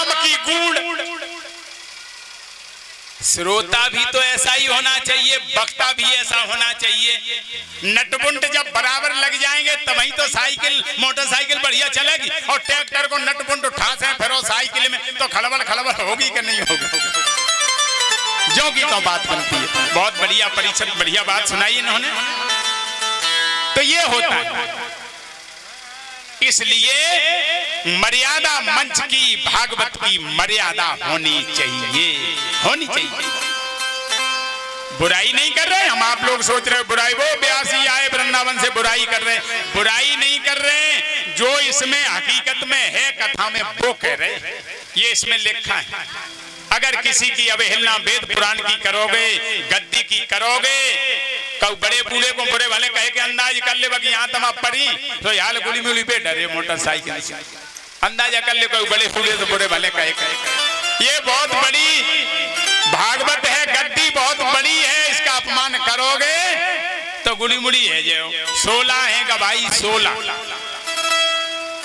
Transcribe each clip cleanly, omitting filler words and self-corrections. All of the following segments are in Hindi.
राम की गूढ़। श्रोता भी तो ऐसा ही होना चाहिए, वक्ता भी ऐसा होना चाहिए। नटबुंट जब बराबर लग जाएंगे तभी तो साइकिल मोटरसाइकिल बढ़िया चलेगी। और ट्रैक्टर को नटबुंट उठा से फिर साइकिल में तो खलबल खलबल होगी कि नहीं होगी? जो की तो बात बनती है। बहुत बढ़िया परिषद, बढ़िया बात सुनाई इन्होंने। तो ये होता है, इसलिए मर्यादा मंच की, भागवत की मर्यादा होनी चाहिए, होनी चाहिए। बुराई नहीं कर रहे हम, आप लोग सोच रहे हो बुराई, वो ब्यासी आए वृंदावन से बुराई कर रहे हैं। बुराई नहीं कर रहे, जो इसमें हकीकत में है कथा में वो कह रहे, ये इसमें लिखा है। अगर किसी की अवहेलना वेद पुराण की करोगे, गद्दी की करोगे, कौ बड़े बूढ़े को बुरे भले कहे के अंदाज कर ले बाकी यहाँ तम आप परी तो यार गुली मुली पे डरे मोटरसाइकिल से, अंदाजा कर ले कोई बड़े बूढ़े तो बुरे भले कहे। ये बहुत बड़ी भागवत है, गद्दी बहुत बड़ी है, इसका अपमान करोगे तो गुली मुली है। जो 16 है गवाही, 16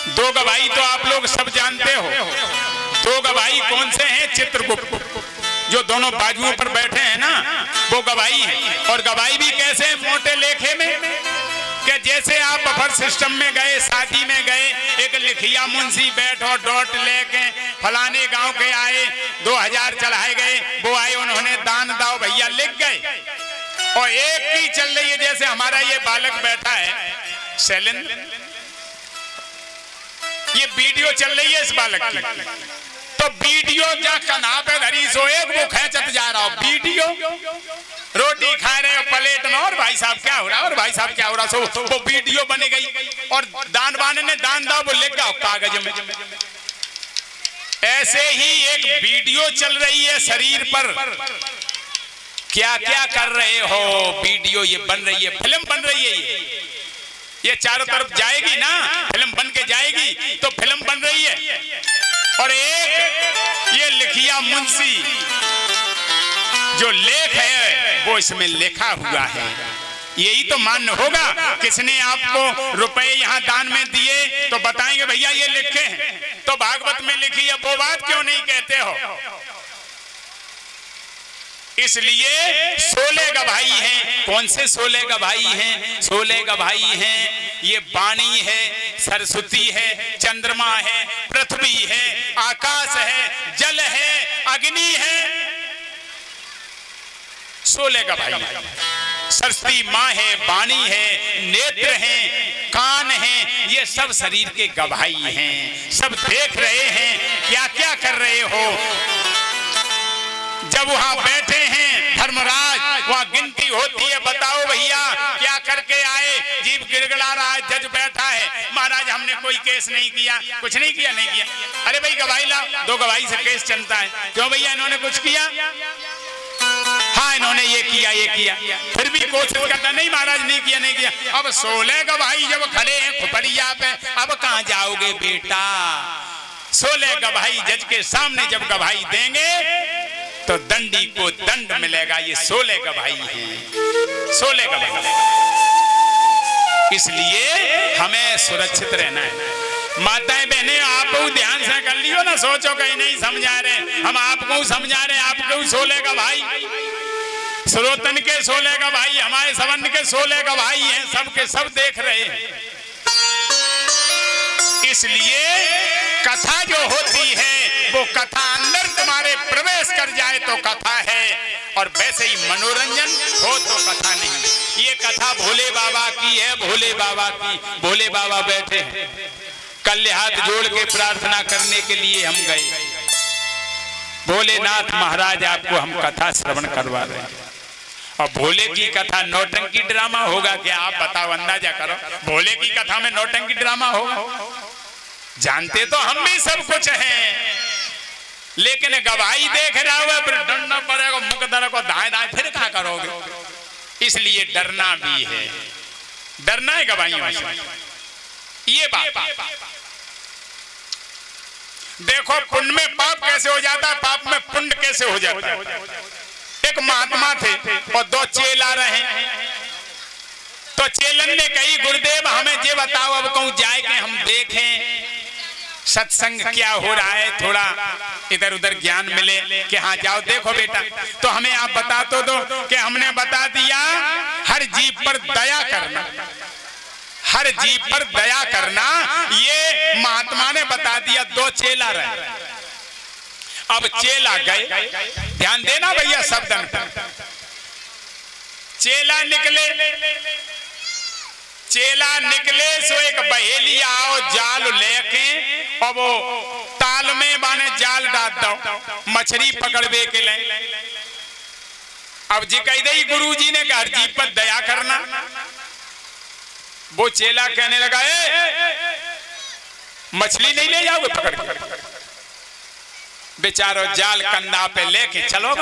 दो गवाही तो आप लोग सब जानते हो। दो गवाही कौन से हैं? चित्रगुप्त जो दोनों बाजुओं पर बैठे हैं ना, वो गवाही है। और गवाही भी कैसे? मोटे लेखे में, कि जैसे आप बफर सिस्टम में गए, शादी में गए, एक लिखिया मुंशी बैठो डॉट लेके फलाने गांव के आए, 2000 चढ़ाए गए, वो आए उन्होंने दान दाओ भैया लिख गए। और एक की चल रही है, जैसे हमारा ये बालक बैठा है शैलेंद्र, ये वीडियो चल रही है इस बालक की, तो वीडियो जा कन्हा पे धरी सो एक वो खेचत जा रहा हो। वीडियो रोटी खा रहे हो प्लेट में, और भाई साहब क्या हो रहा है, और भाई साहब क्या हो रहा, सो वो वीडियो बन गई। और दान बाने ने दान दाओ वो लिख गया कागज में। ऐसे ही एक वीडियो चल रही है शरीर पर, क्या क्या कर रहे हो, वीडियो ये बन रही है, फिल्म बन रही है। ये चारों तरफ जाएगी ना, फिल्म बन के जाएगी, तो फिल्म बन रही है। और एक ये लिखिया मुंशी जो लेख है वो इसमें लिखा हुआ है। यही तो मान्य होगा। किसने आपको रुपए यहाँ दान में दिए तो बताएंगे भैया ये लिखे हैं, तो भागवत में लिखी है, वो बात क्यों नहीं कहते हो? इसलिए 16 गवाही हैं। कौन से 16 गवाही हैं? 16 गवाही हैं, ये वाणी है, सरस्वती है, चंद्रमा है, पृथ्वी है, आकाश है, जल है, अग्नि है। 16 गवाही। सरस्वती माँ है, वाणी है, नेत्र हैं, कान हैं, ये सब शरीर के गवाही हैं। सब देख रहे हैं क्या क्या कर रहे हो। जब वहां बैठे हैं धर्मराज, वहां गिनती होती है, बताओ भैया क्या करके आए, जीव गिड़गिड़ा रहा है, जज बैठा है, महाराज हमने कोई केस नहीं किया, कुछ नहीं किया, नहीं किया। अरे भाई गवाही लाओ, 2 गवाही से केस चलता है। क्यों भैया इन्होंने कुछ किया? हाँ इन्होंने ये किया, ये किया, फिर भी कोशिश करता नहीं महाराज नहीं किया, नहीं किया। अब 16 गवाही जब खड़े हैं खुपड़िया पे, अब कहाँ जाओगे बेटा? 16 गवाही जज के सामने जब गवाही देंगे तो दंडी को दंड मिलेगा। ये 16 गवाही हैं, 16 गवाही। इसलिए हमें सुरक्षित रहना है। माताएं बहनें आप ध्यान से कर लियो ना, सोचो कहीं नहीं समझा रहे, हम आपको समझा रहे, आपको 16 गवाही, श्रोतन के 16 गवाही, हमारे संबंध के 16 गवाही हैं, सबके सब देख रहे हैं। इसलिए कथा जो होती है वो कथा अंदर तुम्हारे प्रवेश कर जाए तो कथा है, और वैसे ही मनोरंजन हो तो कथा नहीं। ये कथा भोले बाबा की है, भोले बाबा की। भोले बाबा बैठे हैं, कल हाथ जोड़ के प्रार्थना करने के लिए हम गए। भोलेनाथ महाराज आपको हम कथा श्रवण करवा रहे हैं। और भोले की कथा नौटंकी ड्रामा होगा क्या? आप बताओ, अंदाजा करो। भोले की कथा में नौटंकी ड्रामा होगा? जानते तो हम भी सब कुछ हैं, लेकिन गवाही देख रहा हुआ फिर डरना पड़ेगा, मुकदर को दाएं दाएं फिर क्या करोगे? इसलिए डरना भी है, डरना है गवाहियों से। ये बात देखो, पुण्य में पाप कैसे हो जाता है, पाप में पुण्य कैसे हो जाता है। एक महात्मा थे और 2 चेला रहे, तो चेलन ने कही गुरुदेव हमें ये बताओ, अब कहूं जाए कि हम देखें सत्संग क्या हो रहा है, थोड़ा इधर उधर ज्ञान मिले कि हाँ जाओ देखो बेटा, तो हमें आप बता तो दो कि हमने बता दिया हर जीव पर दया करना, हर जीव पर दया करना, ये महात्मा ने बता दिया। 2 चेला रहे, अब चेला गए, ध्यान देना भैया शब्दन पर। चेला निकले सो एक बहेली आओ जाल लेके, और वो ताल में बाने जाल डाल दो मछली पकड़वे के लिए। अब जी कह दई गुरुजी ने हर जीव पर दया करना। वो चेला कहने लगा मछली नहीं ले जाओगे पकड़ के? बेचारो जाल कंधा पे लेके चलो।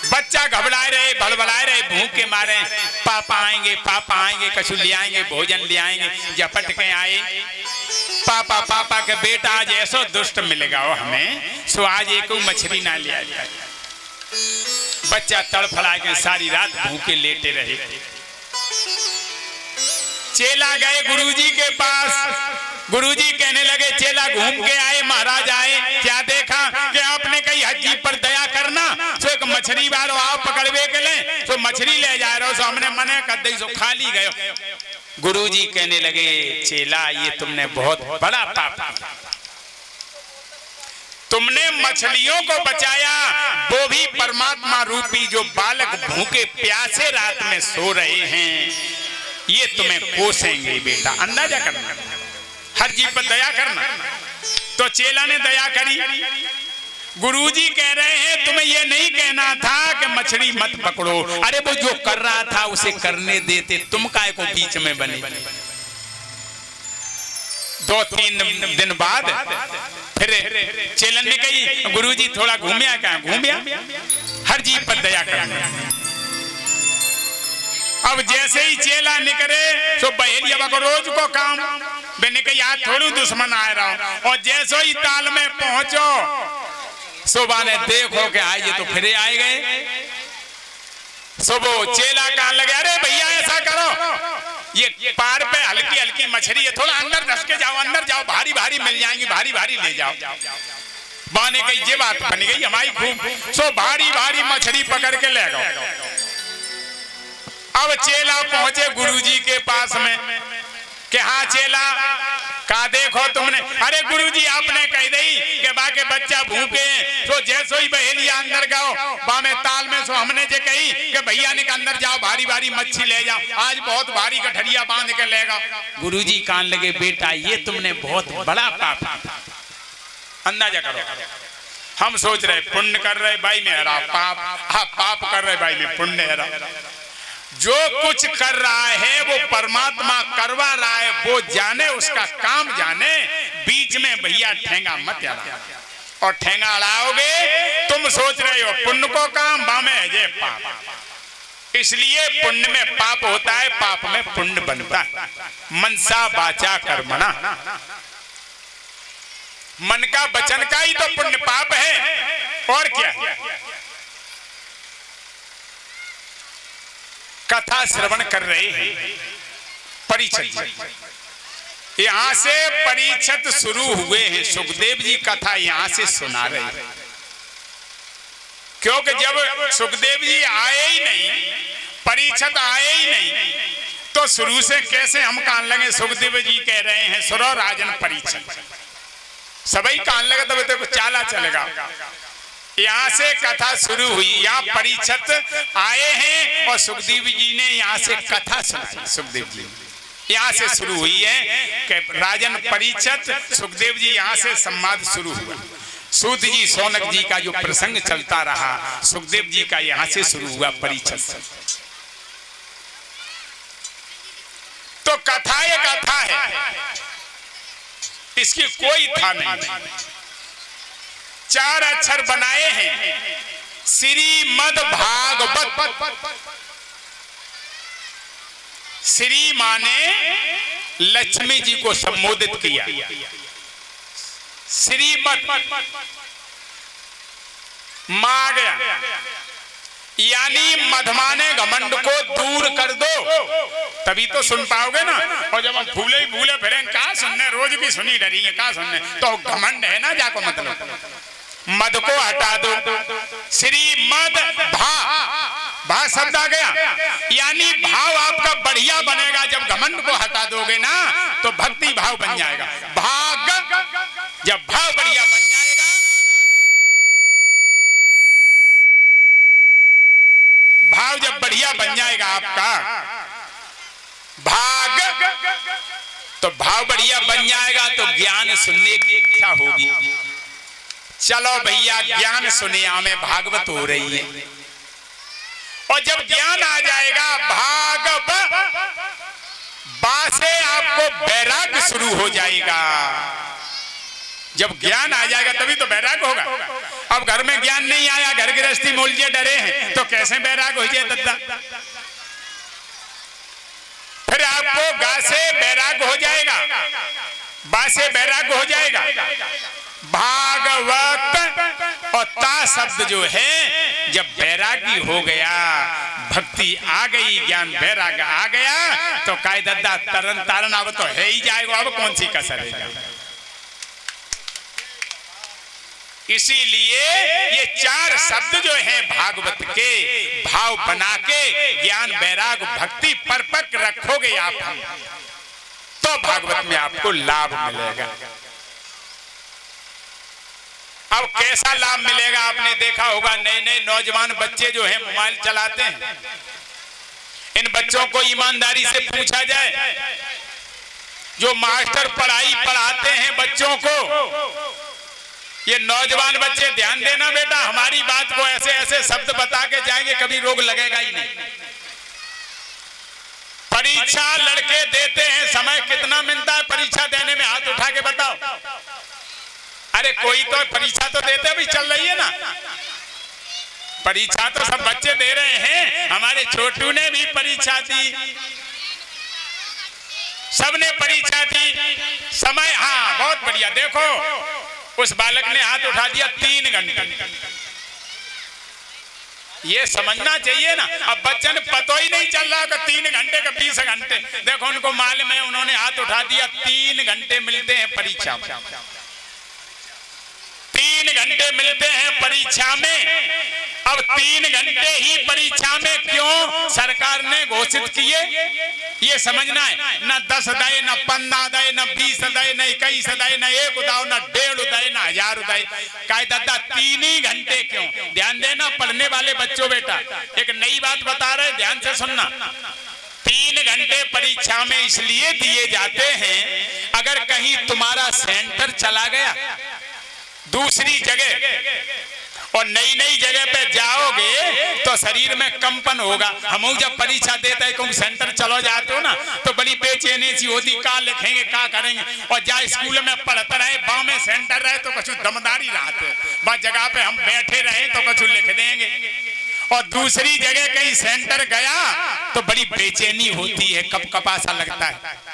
बच्चा घबराए रहे, भड़बड़ाए रहे, भूख के मारे, पापा आएंगे, कछु ले आएंगे, भोजन ले आएंगे। झपट के आए, पापा के बेटा आज ऐसा दुष्ट मिलेगा वो हमें, सो आज एक मछली ना ले आया। बच्चा तड़फड़ा के सारी रात भूखे लेटे रहे। चेला गए गुरुजी के पास, गुरुजी कहने लगे चेला घूम के आए, महाराज आए, क्या देखा कि आपने कही हज्जी पर दया करना, सो एक मछली बारो आओ पकड़वे के ले, सो मछली ले जा रहे हो, सो हमने मने कर दी, सो खाली गयो। गुरुजी कहने लगे चेला ये तुमने बहुत बड़ा पाप किया, तुमने मछलियों को बचाया, वो भी परमात्मा रूपी जो बालक भूखे प्यासे रात में सो रहे हैं, ये तुम्हें कोसेंगे बेटा, अंदाजा करना, हर जीव पर दया करना। तो चेला ने दया करी। गुरुजी कह रहे हैं तुम्हें ये नहीं कहना था कि मछली मत पकड़ो, अरे वो जो कर रहा था उसे करने देते, तुम काय को बीच में बने। 2-3 दिन बाद फिर चेलन ने कही गुरुजी थोड़ा घूमिया, क्या घूमिया, हर जीव पर दया करना। अब जैसे ही चेला निकले तो बहेलिया को रोज को काम, मैंने कहा यार थोड़ी दुश्मन आ रहा हूं, और जैसे ही ताल में पहुंचो सुबह ने देखो कि आइए तो फिर आए गए। सुबह चेला कहने लगे अरे भैया ऐसा करो, ये पार पे हल्की हल्की मछली है, थोड़ा अंदर धस के जाओ, अंदर जाओ, भारी भारी मिल जाएंगी, भारी भारी ले जाओ। बाने कही ये बात बन गई हमारी खूब, सो भारी भारी मछली पकड़ के ले गए। अब चेला पहुंचे गुरुजी के पास में कि हाँ चेला कहा देखो तुमने, अरे गुरुजी आपने कह दी कि बाके बच्चा भूखे, तो जैसो ही बहेलिया अंदर गाओ बामे ताल में, सो हमने जे कही कि भैया ने अंदर जाओ, भारी भारी मच्छी ले जाओ, आज बहुत भारी गठरिया बांध के लेगा। गुरुजी कान लगे बेटा ये तुमने बहुत बड़ा पाप, अंदाजा करो। हम सोच रहे पुण्य कर रहे भाई में हरा पाप, हाँ पाप कर रहे भाई में पुण्य हरा। जो कुछ कर रहा है वो परमात्मा करवा रहा है, वो जाने, उसका काम जाने, बीच में भैया ठेंगा मत अड़ा, और ठेंगा अड़ाओगे तुम सोच रहे हो पुण्य को काम, बामे है पाप। इसलिए पुण्य में पाप होता है, पाप में पुण्य बनता है। मनसा वाचा कर्मणा, मन का वचन का ही तो पुण्य पाप है, और क्या है। कथा श्रवण कर रहे हैं परीक्षित, यहां से परीक्षित शुरू हुए हैं, सुखदेव जी कथा यहां से सुना रहे हैं। क्योंकि जब सुखदेव जी आए ही नहीं, परीक्षित आए ही नहीं, तो शुरू से कैसे हम कान लगे सुखदेव जी कह रहे हैं सुरो राजन परीक्षित, सभी कान लगे तब तो चाला चलेगा। यहाँ से कथा शुरू हुई, यहाँ परीक्षित आए हैं और सुखदेव जी ने यहाँ से कथा सुनाई। सुखदेव जी यहाँ से शुरू हुई है कि राजन परीक्षित, सुखदेव जी यहाँ से संवाद शुरू हुआ। सूत जी सौनक जी का जो प्रसंग चलता रहा, सुखदेव जी का यहाँ से शुरू हुआ परीक्षित। तो कथा ये कथा है, इसकी कोई था नहीं। 4 अक्षर बनाए हैं, श्रीमद् भागवत। श्री माने लक्ष्मी जी को संबोधित किया, श्रीमद् मां गया, यानी मधमाने घमंड को दूर कर दो, तभी तो सुन पाओगे ना। और जब हम भूले ही भूले फिरें, कहाँ सुनने, रोज भी सुनी डरी है, कहाँ सुनने, तो घमंड है ना जाको मतलब। मद को हटा दो, श्री मद भा शब्द आ गया, यानी भाव आपका बढ़िया बनेगा। जब घमंड को हटा दोगे ना तो भक्ति भाव बन जाएगा। भाग, जब भाव बढ़िया बन जाएगा, भाव जब बढ़िया बन जाएगा आपका, भाग, तो भाव बढ़िया बन जाएगा तो ज्ञान सुनने की इच्छा होगी। चलो भैया ज्ञान सुने, हमें भागवत हो रही है। और जब ज्ञान आ जाएगा, बा से आपको वैराग्य शुरू हो जाएगा। जब ज्ञान आ जाएगा तभी तो वैराग्य होगा। अब घर में ज्ञान नहीं आया, घर गृहस्थी मोलजे डरे हैं, तो कैसे वैराग्य हो जाए दद्दा। फिर आपको गा से वैराग्य हो जाएगा, बा से वैराग्य हो जाएगा। भागवत और ता शब्द जो है, जब वैरागी हो गया, भक्ति आ गई, ज्ञान वैराग आ गया, तो काय दद्दा तरन तारण अब तो है ही जाएगा, अब कौन सी कसर है। इसीलिए ये चार शब्द जो हैं भागवत के, भाव बना के ज्ञान वैराग भक्ति परपक रखोगे आप, तो भागवत में आपको लाभ मिलेगा। अब कैसा लाभ मिलेगा, आपने देखा होगा नए नए नौजवान बच्चे जो हैं मोबाइल चलाते हैं। इन बच्चों को ईमानदारी से पूछा जाए, जो मास्टर पढ़ाई पढ़ाते हैं बच्चों को, ये नौजवान बच्चे ध्यान देना बेटा, हमारी बात को ऐसे ऐसे शब्द बता के जाएंगे, कभी रोग लगेगा ही नहीं। परीक्षा लड़के देते हैं, समय कितना मिलता है परीक्षा देने में, हाथ उठा के बताओ। अरे कोई तो परीक्षा तो देते भी चल रही है ना, परीक्षा तो सब बच्चे दे रहे हैं। हमारे छोटू ने भी परीक्षा दी, सबने परीक्षा दी। समय, हाँ बहुत बढ़िया, देखो उस बालक ने हाथ उठा दिया 3 घंटे। ये समझना चाहिए ना, अब बच्चे ने पता ही नहीं चल रहा कि 3 घंटे का 20 घंटे। देखो उनको मालूम है, उन्होंने हाथ उठा दिया, 3 घंटे मिलते हैं परीक्षा में, 3 घंटे मिलते हैं परीक्षा में। अब 3 घंटे ही परीक्षा में क्यों सरकार ने घोषित किए, ये समझना है। न 10 दए, न 15 दए, न 20 दए, न 21 दए, न 1 दाव, न 1.5 दए, न 1000 दए। काय दादा 3 ही घंटे क्यों? ध्यान देना पढ़ने वाले बच्चों, बेटा एक नई बात बता रहे, ध्यान से सुनना। 3 घंटे परीक्षा में इसलिए दिए जाते हैं, अगर कहीं तुम्हारा सेंटर चला गया दूसरी जगह और नई नई जगह पे जाओगे तो शरीर में कंपन होगा। हम जब परीक्षा देते हैं कहूँ सेंटर चलो जाते हो ना, तो बड़ी बेचैनी सी होती, क्या लिखेंगे क्या करेंगे। और जहाँ स्कूल में पढ़ते रहे, बाँ में सेंटर रहे तो कुछ दमदारी रहते, वह जगह पे हम बैठे रहे तो कुछ लिख देंगे। और दूसरी जगह कहीं सेंटर गया तो बड़ी बेचैनी होती है, कपकपासा लगता है।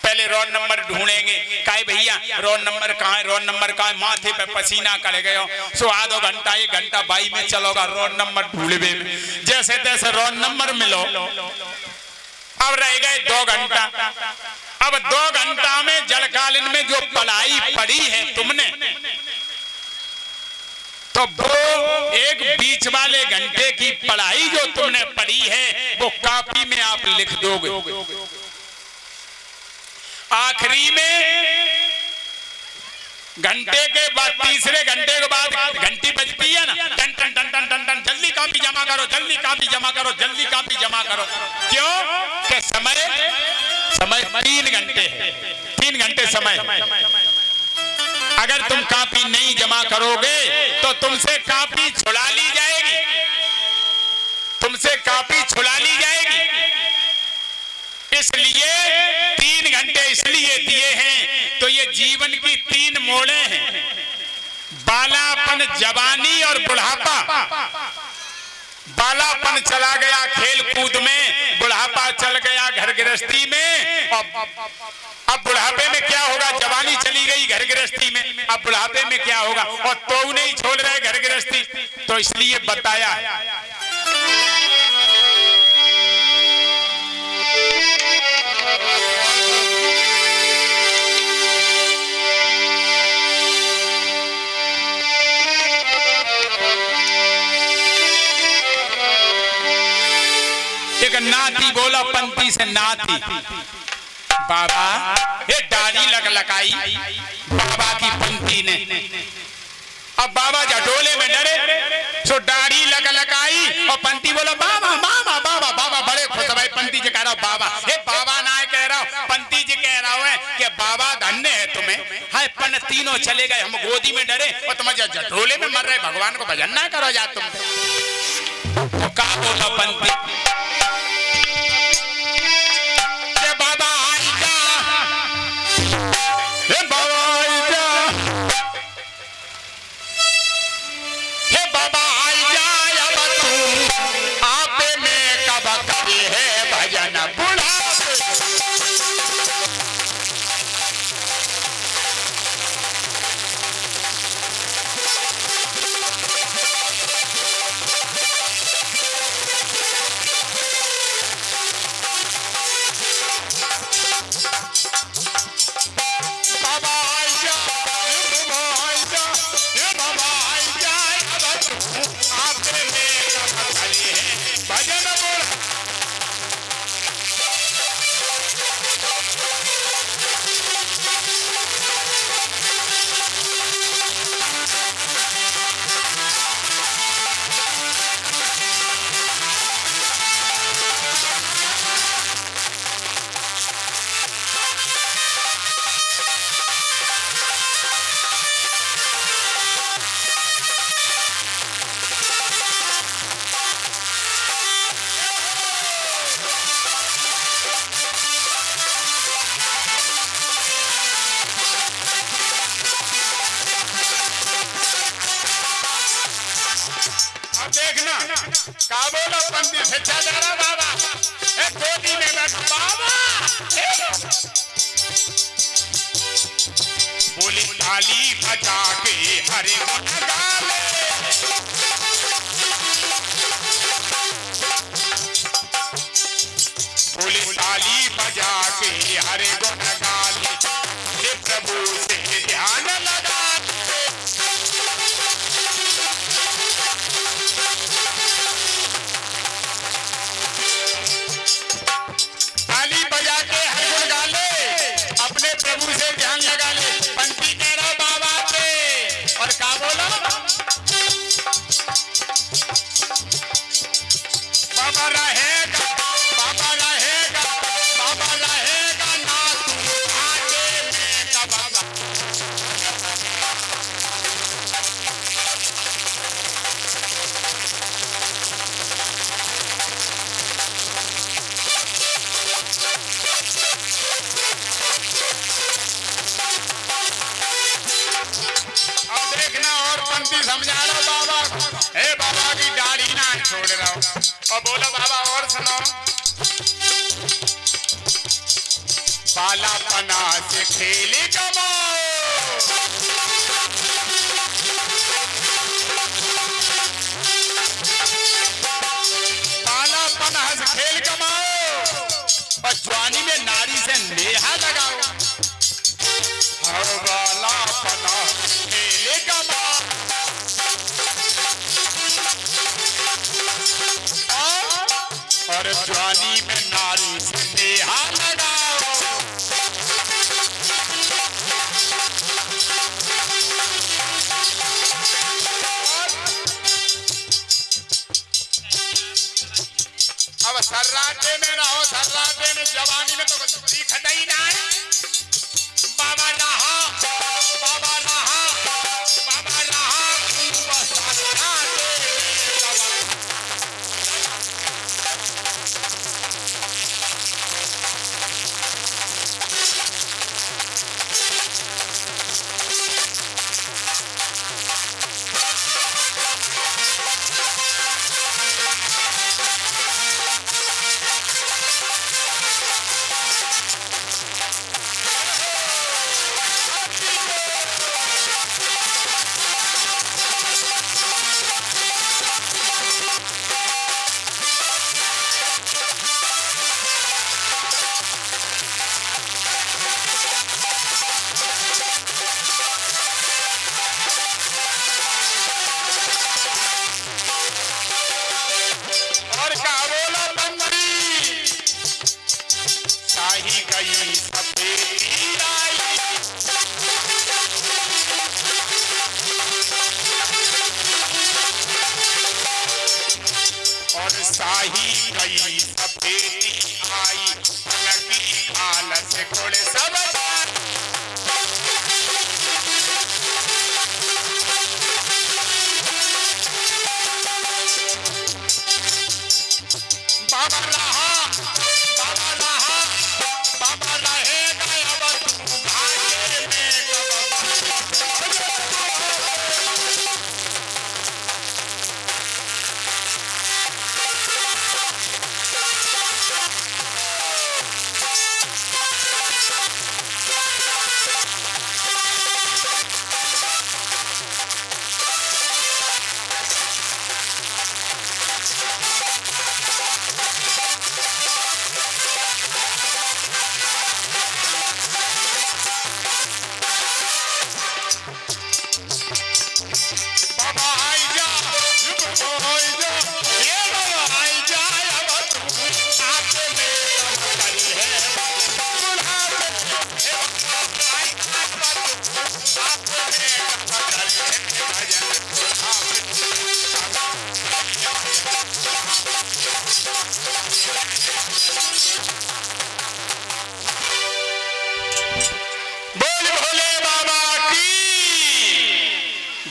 पहले रोल नंबर ढूंढेंगे, काय भैया रोल नंबर कहाँ है, रोल नंबर कहाँ है, माथे पे पसीना कर गए, सो आधो घंटा 1 घंटा बाई में चलोगा रोल नंबर ढूंढने में, जैसे तैसे रोल नंबर मिलो। अब रह गए 2 घंटा। अब 2 घंटा में जलकालीन में जो पढ़ाई पढ़ी है तुमने, तो वो एक बीच वाले घंटे की पढ़ाई जो तुमने पढ़ी है वो कॉपी में आप लिख दोगे। आखिरी में घंटे के बाद, तीसरे घंटे के बाद घंटी बजती है ना, टन टन टन टन टन टन, जल्दी कॉपी जमा करो, जल्दी कॉपी जमा करो, जल्दी कॉपी जमा करो। क्यों? कि समय 3 घंटे है, 3 घंटे समय। अगर तुम कॉपी नहीं जमा करोगे तो तुमसे कॉपी छुड़ा ली जाएगी, तुमसे कॉपी छुड़ा ली जाएगी। इसलिए 3 घंटे इसलिए दिए हैं, तो ये जीवन की 3 मोड़े हैं, बालापन, जवानी और बुढ़ापा। बालापन चला गया खेल कूद में, बुढ़ापा चल गया घर गृहस्थी में। अब बुढ़ापे में क्या होगा, जवानी चली गई घर गृहस्थी में, अब बुढ़ापे में क्या होगा, और तो नहीं छोड़ रहे घर गृहस्थी। तो इसलिए बताया एक नाती बोला पंथी से नाती, बाबा ये दाढ़ी लगाई बाबा की पंथी ने। अब बाबा जटोले में डरे, सो दाढ़ी लगाई और पंथी बोला बाबा मामा बाबा। बाबा बड़े खुश भाई, पंथी जी कह रहा बाबा, हे बाबा ना कह रहा हूं, पंथी जी कह रहा है कि बाबा धन्य है तुम्हें। हाय पन तीनों चले गए, हम गोदी में डरे और तुम जटोले में मर रहे, भगवान को भजन ना करो जा तुम। तो का बोला पंथी, देखना का बोला पंथी से जा रहा बाबा, गोदी में बैठ बाबा बोले ताली बजा के हरे गुण गाले, बोले ताली बजा के हरे गुण गाले, प्रभु से ध्यान लगा प्रभु से ध्यान लगा ले। पंथी कह रहा बाबा पे, और का बोला बाबा रहेगा, बाबा रहेगा, बाबा रहेगा ना तू आगे में का बाबा। समझा रहा बाबा, हे बाबा की दाढ़ी ना छोड़ रहा हूं, और बोलो बाबा और सुनो, बाला पना से खेले कमाओ, बाला पना से खेल कमाओ, और जवानी में नारी से नेहा लगाओ। हर बाला पना खेले कमाओ और जवानी में नारी से नेहा लगाओ। अब सर्राटे में रहो, सर्राटे में जवानी में तो दिखता ही ना है। बाबा रहा, बाबा रहा, बाबा रहा, बेटी आई लगी खाल से कोड़े सब बाबा रहा बाबा रहा बाबा रहेगा अब तू भाग्य में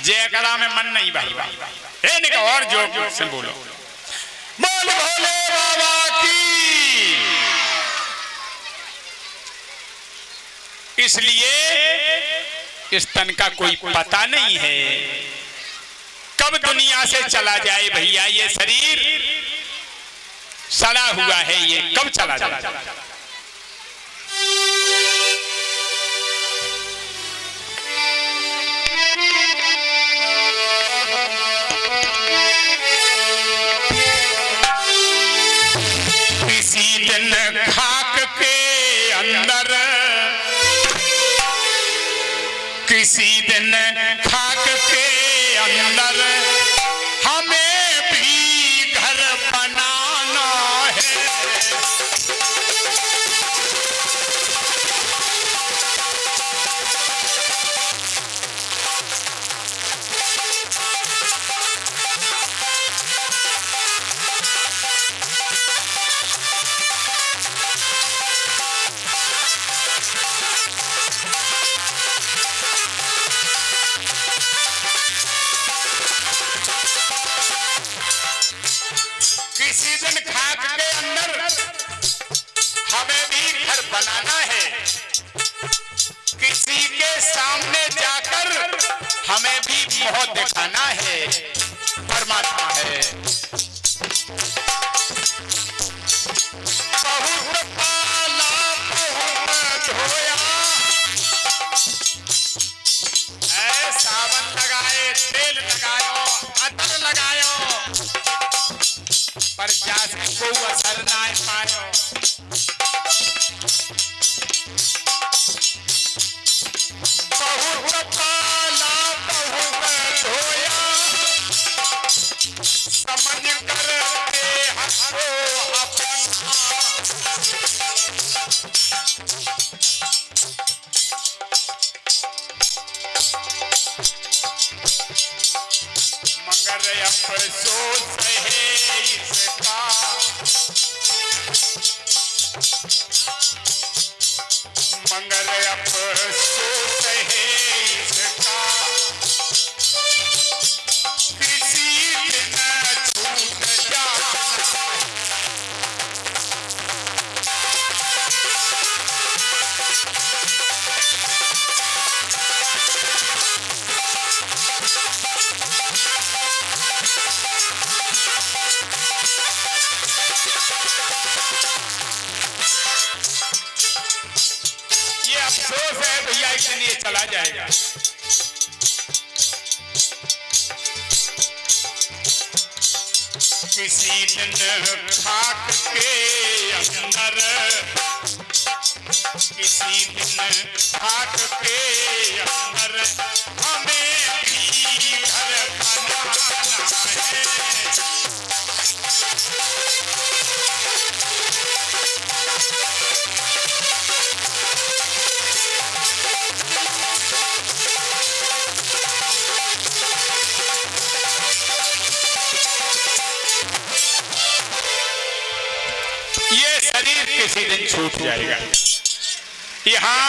जयकरा में मन नहीं भर रहा और जोर से बोलो बोल भोले बाबा की। इसलिए इस तन का कोई पता नहीं है कब दुनिया से चला जाए भैया। ये शरीर सड़ा हुआ है, ये कब चला जाए। खाक के अंदर किसी दिन खाक के अंदर हमें भी घर बनाना है। किसी दिन खाक के अंदर हमें भी घर बनाना है। किसी के सामने जाकर हमें भी मुंह दिखाना है। परमात्मा है बहुत पाला बहुत धोया, सावन लगाए तेल लगायो अतर लगायो पर जाति को असर ना पायो। बहुत पाला बहुत धोया समझ कर हमको अपना। मगर अफसोस है इसका, मगर अफसोस है इसका किसी दिन छूट जाना। ये अफसोस है भैया, इसलिए चला जाएगा। किसी दिन खाक के अंदर, किसी दिन खाक के अंदर हमें भी घर बनाना है। छूट जाएगा। यहाँ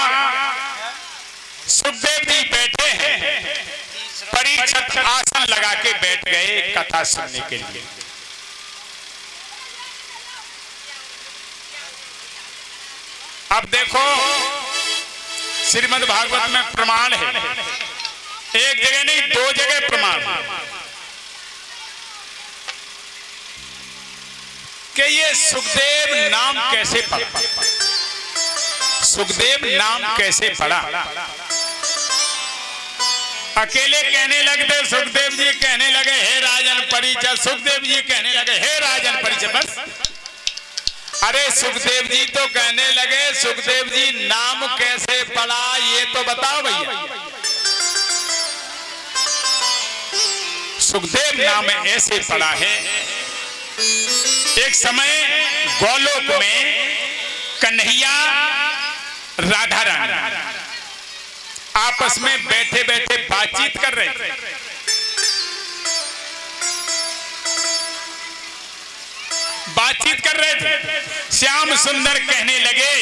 सुखदेव जी बैठे हैं, परीक्षित आसन लगा के बैठ गए कथा सुनने के लिए। अब देखो श्रीमद् भागवत में प्रमाण है, एक जगह नहीं 2 जगह प्रमाण कि ये सुखदेव नाम कैसे पड़ा, सुखदेव नाम कैसे पड़ा। अकेले कहने लगते, सुखदेव जी कहने लगे हे राजन परिचय, सुखदेव जी कहने लगे हे राजन परिचय, बस। अरे सुखदेव जी तो कहने लगे, सुखदेव जी नाम कैसे पड़ा ये तो बताओ भैया। सुखदेव नाम ऐसे पड़ा है, एक समय गोलोक में कन्हैया राधा रानी आपस में बैठे बैठे बातचीत कर रहे थे। बातचीत कर रहे थे, श्याम सुंदर कहने लगे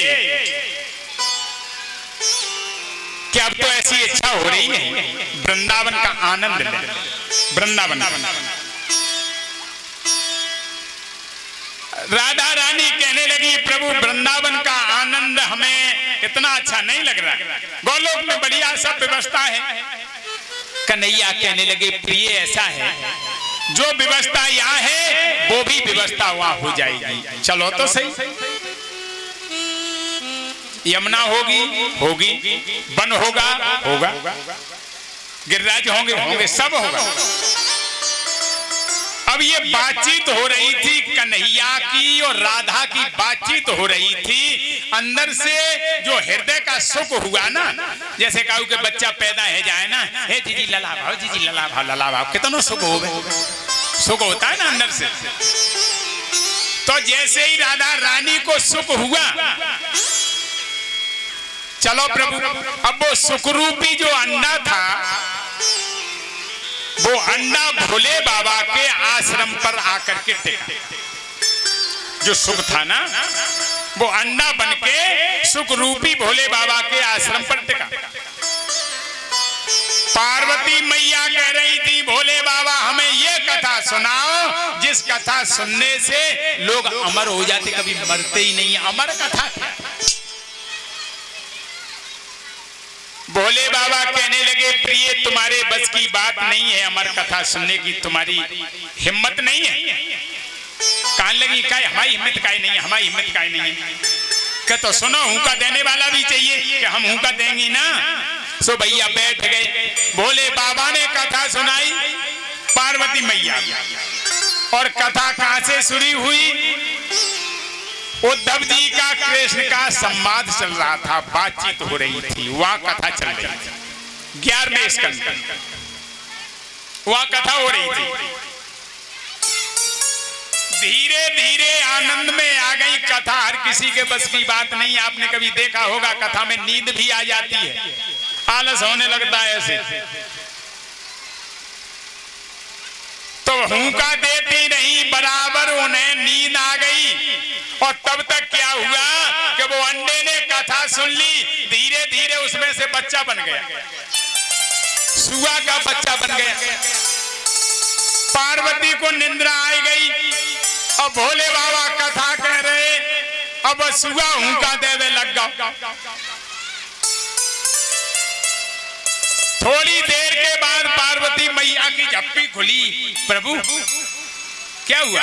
कि अब तो ऐसी इच्छा हो रही है वृंदावन का आनंद ले, वृंदावन। राधा रानी कहने लगी प्रभु वृंदावन का आनंद हमें इतना अच्छा नहीं लग रहा, गोलोक में बढ़िया सब व्यवस्था है। कन्हैया कहने लगे प्रिय ऐसा है, जो व्यवस्था यहाँ है वो भी व्यवस्था वहां हो जाएगी। चलो तो सही, यमुना होगी होगी, वन होगा होगा, गिरिराज होंगे होंगे, सब होगा। अब ये बातचीत हो रही थी, कन्हैया की और राधा की बातचीत हो रही थी। अंदर से जो हृदय का सुख हुआ ना, जैसे कहूँ कि बच्चा पैदा है जाए ना, हे जीजी लला भाव, जीजी लला भाव, लला भाव, कितना सुख हो गए, सुख होता है ना अंदर से। तो जैसे ही राधा रानी को सुख हुआ, चलो प्रभु अब वो सुखरूपी जो अंडा था, वो अंडा भोले बाबा के आश्रम पर आकर के टिका। जो सुख था ना, वो अंडा बनके सुख रूपी भोले बाबा के आश्रम पर टिका। पार्वती मैया कह रही थी भोले बाबा हमें ये कथा सुनाओ, जिस कथा सुनने से लोग अमर हो जाते, कभी मरते ही नहीं। अमर कथा क्या? भोले बाबा कहने लगे प्रिय तुम्हारे बस की बात नहीं है अमर कथा सुनने की, तुम्हारी हिम्मत नहीं है। कहने लगी काय हमारी हिम्मत काय नहीं है, हमारी हिम्मत काय नहीं है। क्या तो सुनो, हुक्का देने वाला भी चाहिए कि हम हुक्का देंगी ना। सो भैया बैठ गए, भोले बाबा ने कथा सुनाई पार्वती मैया, और कथा कहां से शुरू हुई? उद्धव जी का कृष्ण का संवाद चल रहा था, बातचीत हो रही थी, वहां कथा चल रही थी। 11वें स्कंद वहां कथा हो रही थी। धीरे धीरे आनंद में आ गई कथा। हर किसी के बस की बात नहीं। आपने कभी देखा होगा कथा में नींद भी आ जाती है, आलस होने लगता है ऐसे। तो हुक्का देती नहीं, बराबर उन्हें नींद आ गई। और तब तक क्या हुआ कि वो अंडे ने कथा सुन ली, धीरे धीरे उसमें से बच्चा बन गया, सुआ का बच्चा बन गया। पार्वती को निंद्रा आ गई, और भोले बाबा कथा कह रहे, अब सुआ हुक्का देवे लग गया। थोड़ी देर के बाद पार्वती मैया की झप्पी खुली। प्रभु क्या हुआ?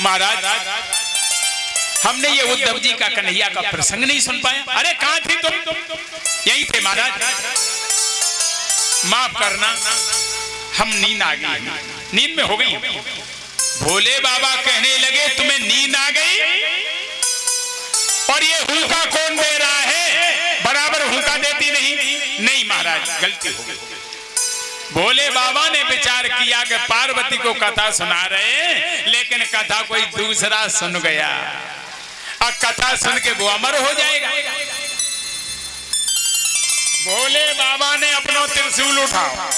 महाराज हमने ये उद्धव जी का कन्हैया का प्रसंग नहीं सुन पाया। अरे कहां थी तुम? यहीं थे महाराज, माफ करना हम नींद आ गई, नींद में हो गई। भोले बाबा कहने लगे तुम्हें नींद आ गई, और ये हुक्का कौन दे रहा है? बराबर हुक्का देती नहीं महाराज गलती हो गई। भोले बाबा ने विचार किया कि पार्वती को कथा सुना रहे, लेकिन कथा कोई दूसरा सुन गया, और कथा सुन के वो अमर हो जाएगा। भोले बाबा ने अपना त्रिशूल उठाओ,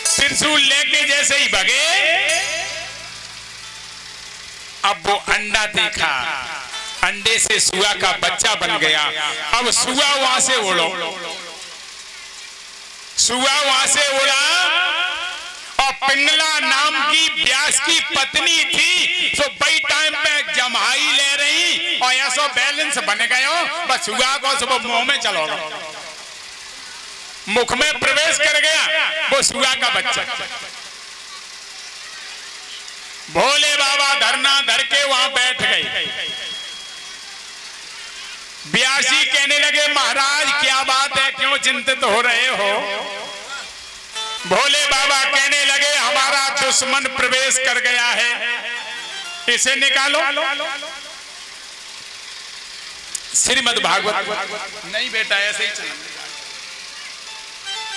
त्रिशूल लेके जैसे ही भगे, अब वो अंडा देखा, अंडे से सुआ का बच्चा बन गया। अब सुआ वहां से उड़ो, सुआ वहां से उड़ा और पिंगला नाम की व्यास की पत्नी थी, तो बड़ी टाइम पे जमाई ले रही और ऐसा बैलेंस बन गयो, बस सुआ को सब मुंह में चलो, मुख में प्रवेश कर गया वो सुआ का बच्चा। भोले बाबा धरना धर के वहां बैठ गए। व्यास जी कहने लगे महाराज क्या बात है, क्यों चिंतित हो रहे हो? भोले बाबा कहने लगे हमारा दुश्मन प्रवेश कर गया है, इसे निकालो। श्रीमद् भागवत नहीं बेटा ऐसे ही चल।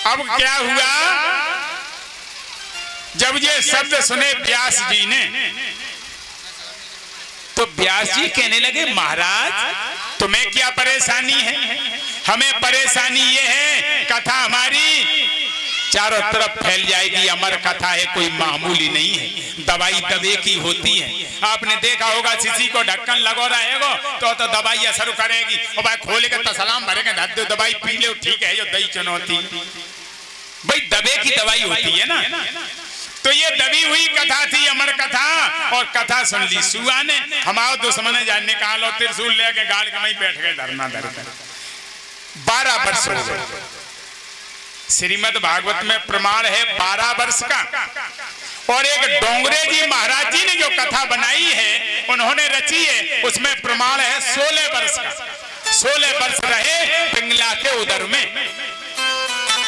अब क्या हुआ, जब ये शब्द सुने व्यास जी ने, तो व्यास जी कहने लगे महाराज तुम्हें क्या परेशानी है? हमें परेशानी ये है कथा हमारी चारों तरफ फैल जाएगी, अमर कथा है, कोई मामूली नहीं है, दवाई दबे की होती है। आपने देखा होगा किसी को ढक्कन लगो रहेगा तो दवाई असर करेगी, और भाई खोले के तसलाम भरेंगे दवाई पी लो ठीक है, जो दही चुनौती भाई दबे की दवाई होती है ना। तो ये दबी हुई कथा थी, अमर कथा, और कथा सुन ली सुआ ने। हमारे दुश्मन जान निकालो त्रिशूल लेके गाल के वहीं बैठ गए धरना धर कर। 12 वर्ष हो गए। श्रीमद् भागवत में प्रमाण है 12 वर्ष का। और एक डोंगरे जी महाराज जी ने जो कथा बनाई है, उन्होंने रची है, उसमें प्रमाण है 16 वर्ष का। 16 वर्ष रहे पिंगला के उदर में,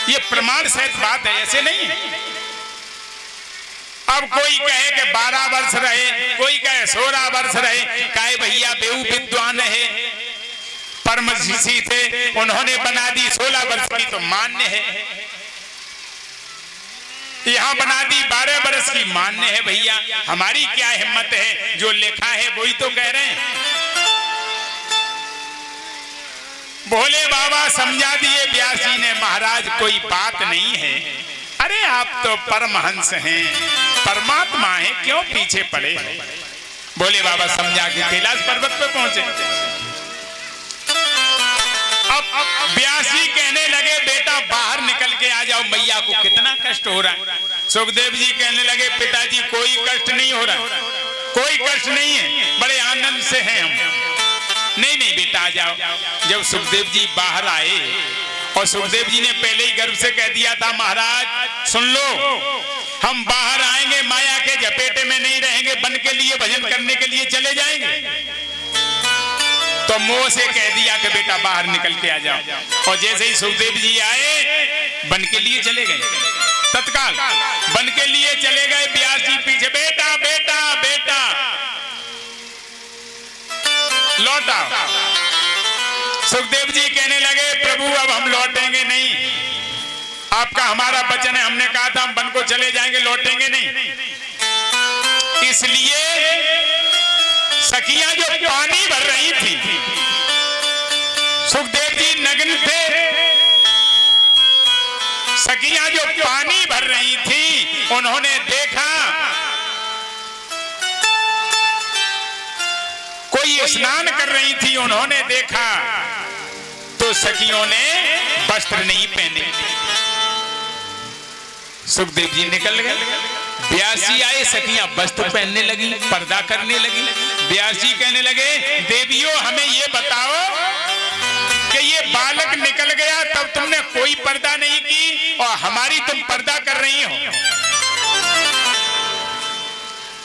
ये प्रमाण सहित बात है, ऐसे नहीं है। अब कोई कहे कि 12 वर्ष रहे, कोई कहे 16 वर्ष रहे, कहे भैया बेऊ विद्वान है, परम ऋषि थे, उन्होंने बना दी 16 वर्ष की तो मान्य है, यहाँ बना दी 12 वर्ष की मान्य है। भैया हमारी क्या हिम्मत है, जो लिखा है वही तो कह रहे हैं। भोले बाबा समझा दिए व्यास जी ने महाराज कोई बात नहीं है, अरे आप तो परमहंस हैं, परमात्मा हैं, क्यों पीछे पड़े हैं। भोले बाबा समझा के कैलाश पर्वत पे पहुंचे। अब व्यास जी कहने लगे बेटा बाहर निकल के आ जाओ, मैया को कितना कष्ट हो रहा है। सुखदेव जी कहने लगे पिताजी कोई कष्ट नहीं हो रहा, कोई कष्ट नहीं है, बड़े आनंद से हैं हम। नहीं नहीं बेटा आ जाओ। जब सुखदेव जी बाहर आए, और सुखदेव जी ने पहले ही गर्भ से कह दिया था महाराज सुन लो, हम बाहर आएंगे, माया के झपेटे में नहीं रहेंगे, वन के लिए भजन करने के लिए चले जाएंगे। तो मोह से कह दिया कि बेटा बाहर निकल के आ जाओ। और जैसे ही सुखदेव जी आए वन के लिए चले गए, तत्काल वन के लिए चले गए। व्यास जी पीछे बेटा बेटा बेटा लौटा। सुखदेव जी कहने लगे प्रभु अब हम लौटेंगे नहीं, आपका हमारा वचन है, हमने कहा था हम वन को चले जाएंगे, लौटेंगे नहीं। इसलिए सखियां जो पानी भर रही थी, सुखदेव जी नग्न थे, सखियां जो पानी भर रही थी उन्होंने देखा कोई स्नान कर रही थी, उन्होंने देखा तो सखियों ने वस्त्र नहीं पहने। सुखदेव जी निकल गए, व्यास जी आए, सखियां वस्त्र पहनने लगी, पर्दा करने लगी। व्यास जी कहने लगे देवियों हमें ये बताओ कि ये बालक निकल गया तब तुमने कोई पर्दा नहीं की और हमारी तुम पर्दा कर रही हो।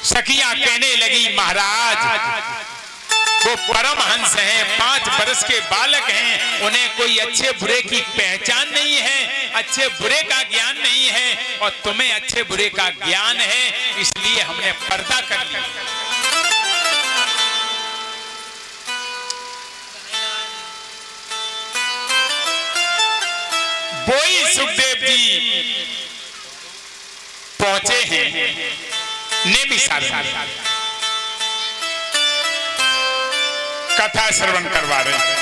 सखियां कहने लगी महाराज वो परमहंस हैं, 5 वर्ष के बालक हैं, उन्हें कोई अच्छे बुरे की पहचान नहीं है, अच्छे बुरे का ज्ञान नहीं है, और तुम्हें अच्छे बुरे का ज्ञान है, इसलिए हमने पर्दा कर लिया। वही सुखदेव जी पहुंचे हैं नेमिषारण्य, कथा श्रवण करवा रहे हैं।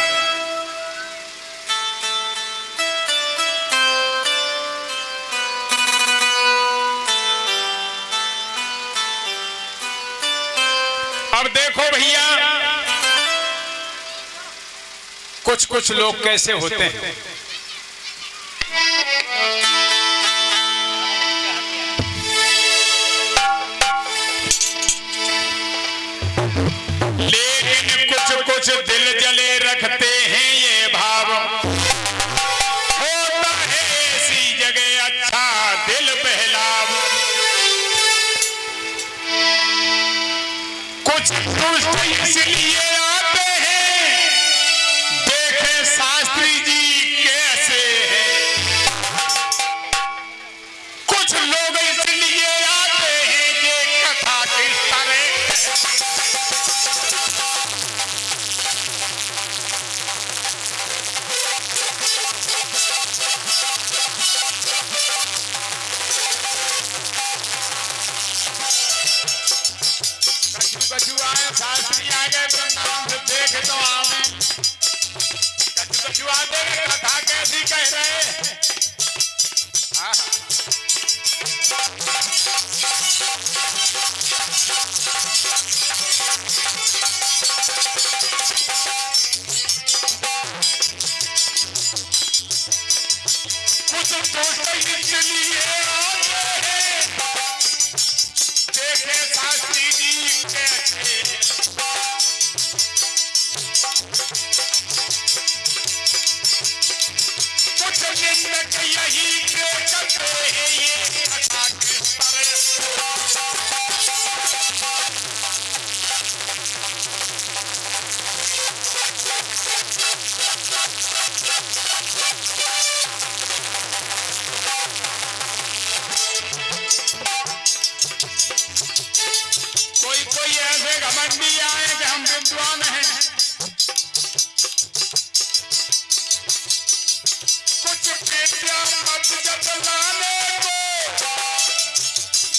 अब देखो भैया कुछ कुछ लोग कैसे होते हैं, लेकिन कुछ कुछ दिल जले रखते हैं ये भाव, होता है ऐसी जगह अच्छा दिल बहलाव। कुछ दुष्ट इसलिए आते हैं देखे शास्त्री जी कैसे हैं, कुछ लोग इसलिए आते हैं ये कथा किस तरह। कछु आए शास्त्री आ गए वृंदावन से देख तो आवे, कछु आते कथा कैसी कह रहे हैं। कुछ दोस्त इसलिए आते हैं देखे शास्त्री जी कैसे, कुछ निंदक यही देखते हैं ये कथा किस तरह। कोई कोई ऐसे घमंडी आए कि हम विद्वान हैं, कुछ विद्या मत जतलाने को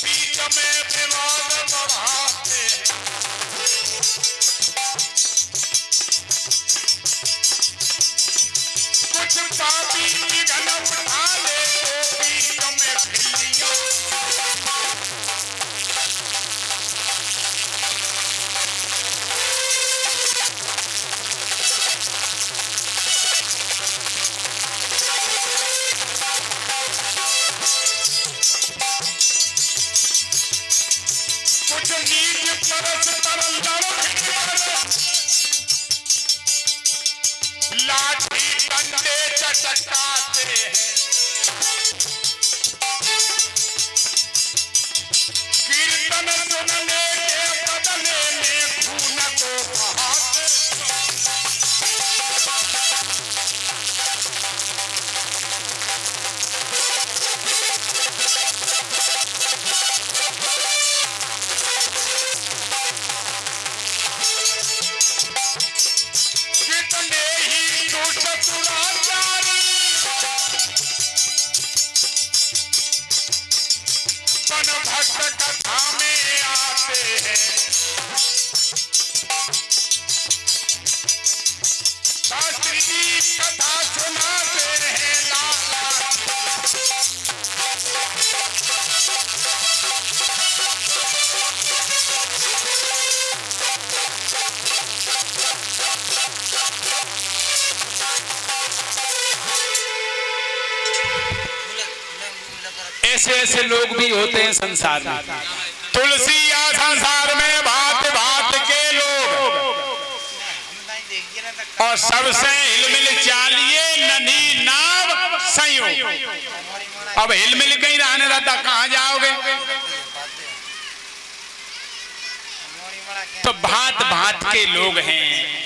बीच में विवाद बढ़ाते हैं। कुछ पापी विघ्न उठाने को बीच में खिल्लियां। कुछ नीच परस्पर लाठी डंडे चटकाते हैं, कीर्तन सुनने के बदले में खून को बहाते। कितने ही दुष्ट दुराचारी वन भक्त कथा में आते हैं, शास्त्री जी कथा सुनाते हैं लाला। ऐसे ऐसे लोग भी होते हैं संसार में। तुलसी या संसार में भांत भांत के लोग, और सबसे हिलमिल चालिए नन्ही नाव संयोग। अब हिलमिल कहीं रहने रहता कहाँ जाओगे, तो भांत भांत के लोग हैं।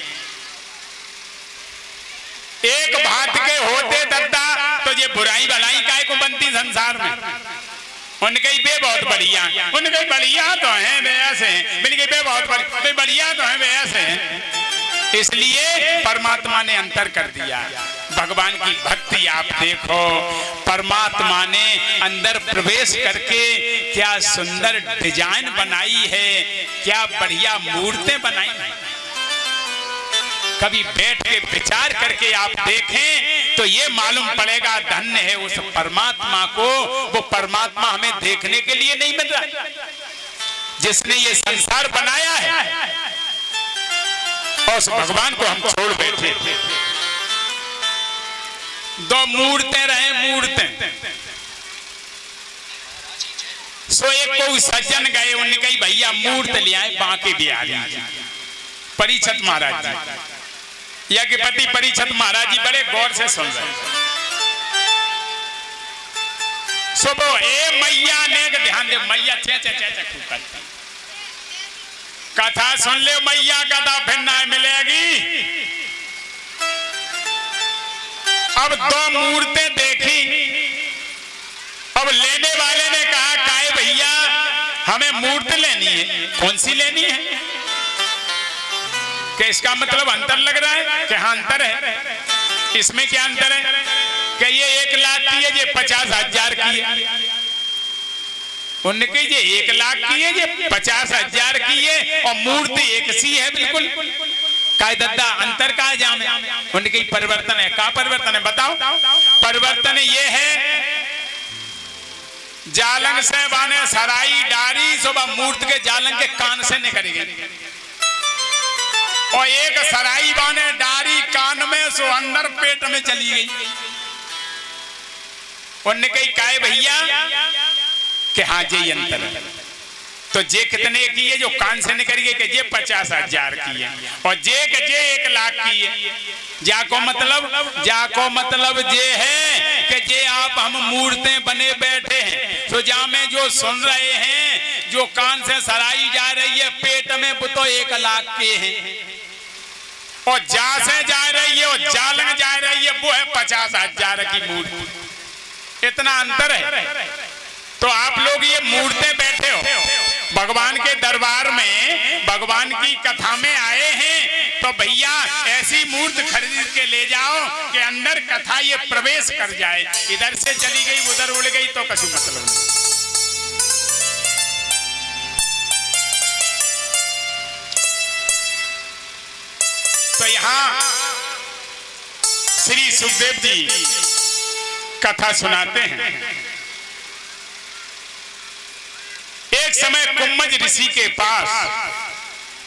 एक भांत के होते दद्दा तो ये बुराई भलाई काय को बनती संसार में। उनके पे बहुत बढ़िया, उनके बढ़िया तो हैं वैसे, उनके पे बहुत बढ़िया तो हैं वैसे। इसलिए परमात्मा ने अंतर कर दिया। भगवान की भक्ति आप देखो, परमात्मा ने अंदर प्रवेश करके क्या सुंदर डिजाइन बनाई है, क्या बढ़िया मूर्तें बनाई। कभी बैठ के विचार करके आप देखें तो ये मालूम पड़ेगा धन्य है उस परमात्मा को। वो परमात्मा हमें देखने के लिए नहीं मिल रहा जिसने ये संसार बनाया है, और उस भगवान को हम छोड़ बैठे। दो मूर्तें रहे मूर्तें। सो एक को सज्जन गए, उन्होंने कही भैया मूर्त ले आए बांके बिहारी परीक्षित महाराज जी। यज्ञपति परीक्षित महाराज जी बड़े गौर से सुन रहे। सुबह ए मैया ने ध्यान दे, मैया चे चे चे चे खूब करती। कथा सुन ले मैया, कथा फिर ना मिलेगी। अब दो मूर्तें देखी। अब लेने वाले ने कहा काहे भैया हमें मूर्त लेनी है। कौन सी लेनी है? कि इसका मतलब अंतर लग रहा है कि हाँ अंतर है। इसमें क्या अंतर है कि ये 1 लाख की है, ये 50,000 की है। उनके ये 1 लाख की है, ये 50,000 की है और मूर्ति एक सी है बिल्कुल। काय दद्दा अंतर का जामे? उनके परिवर्तन है। का परिवर्तन है बताओ? परिवर्तन ये है जालंग से बाने सराई डारी सुबह मूर्त के जालंग के कान से निकल गई और एक सराई बाने डारी कान में सो अंदर पेट में चली गई। उनने कही काय भैया कि हाँ जे अंतर है। तो जे कितने की है? जो कान से निकल गई कि जे 50,000 की है और जे 1 लाख की है। जाको मतलब जे है कि जे आप हम मूर्तें बने बैठे हैं तो जा में जो सुन रहे हैं जो कान से सराई जा रही है पेट में वो तो 1 लाख के हैं और जा से जा रही है और जालंग जा रही है वो है 50,000 की मूर्ति। इतना अंतर है। तो आप लोग ये मूर्तें बैठे हो भगवान के दरबार में, भगवान की कथा में आए हैं तो भैया ऐसी मूर्त खरीद के ले जाओ कि अंदर कथा ये प्रवेश कर जाए। इधर से चली गई उधर उड़ गई तो कछु मतलब नहीं। तो यहां श्री सुखदेव जी कथा सुनाते हैं। एक समय कुम्मज ऋषि के पास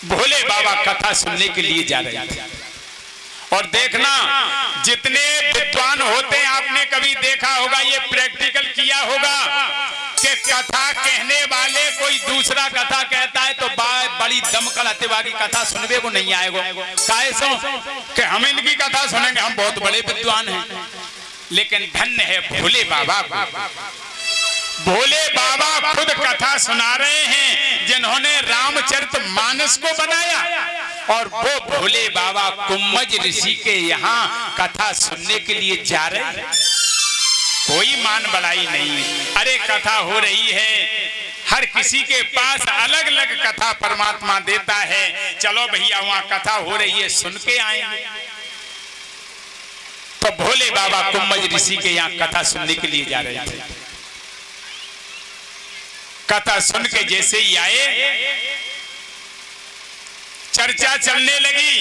भोले बाबा कथा सुनने के लिए जा रहे थे। और देखना जितने विद्वान होते हैं आपने कभी देखा होगा, ये प्रैक्टिकल किया होगा कि कथा कहने वाले कोई दूसरा कथा कहता है तो बड़ी दमकल अतिवागी कथा सुनने को नहीं आएगा। काहे सो कि हम इनकी कथा सुनेंगे, हम बहुत बड़े विद्वान हैं। लेकिन धन्य है भोले बाबा। भोले बाबा खुद कथा सुना रहे हैं जिन्होंने रामचरितमानस को बनाया और वो भोले बाबा कुम्मज ऋषि के यहाँ कथा सुनने के लिए जा रहे हैं। कोई मान बढ़ाई नहीं। अरे कथा हो रही है, हर किसी के पास अलग अलग कथा परमात्मा देता है। चलो भैया वहां कथा हो रही है सुन के आएंगे। तो भोले बाबा कुम्मज ऋषि के यहाँ कथा सुनने के लिए जा रहे थे। कथा सुन के जैसे ही आए चर्चा चलने लगी।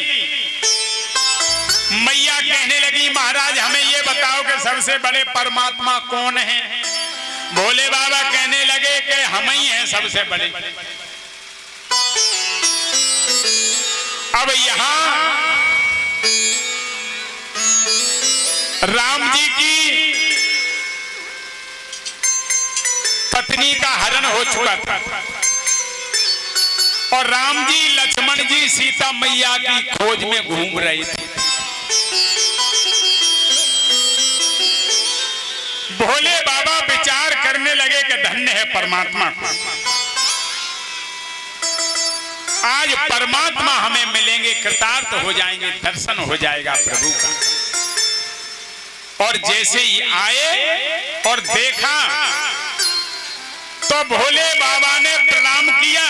मैया कहने लगी महाराज हमें ये बताओ कि सबसे बड़े परमात्मा कौन है? भोले बाबा कहने लगे कि हम ही हैं सबसे बड़े। अब यहां राम जी की पत्नी का हरण हो चुका था और राम जी लक्ष्मण जी सीता मैया की खोज में घूम रहे थे। भोले बाबा विचार करने लगे कि धन्य है परमात्मा को, आज परमात्मा हमें मिलेंगे, कृतार्थ हो जाएंगे, दर्शन हो जाएगा प्रभु का। और जैसे ही आए और देखा तो भोले बाबा ने प्रणाम किया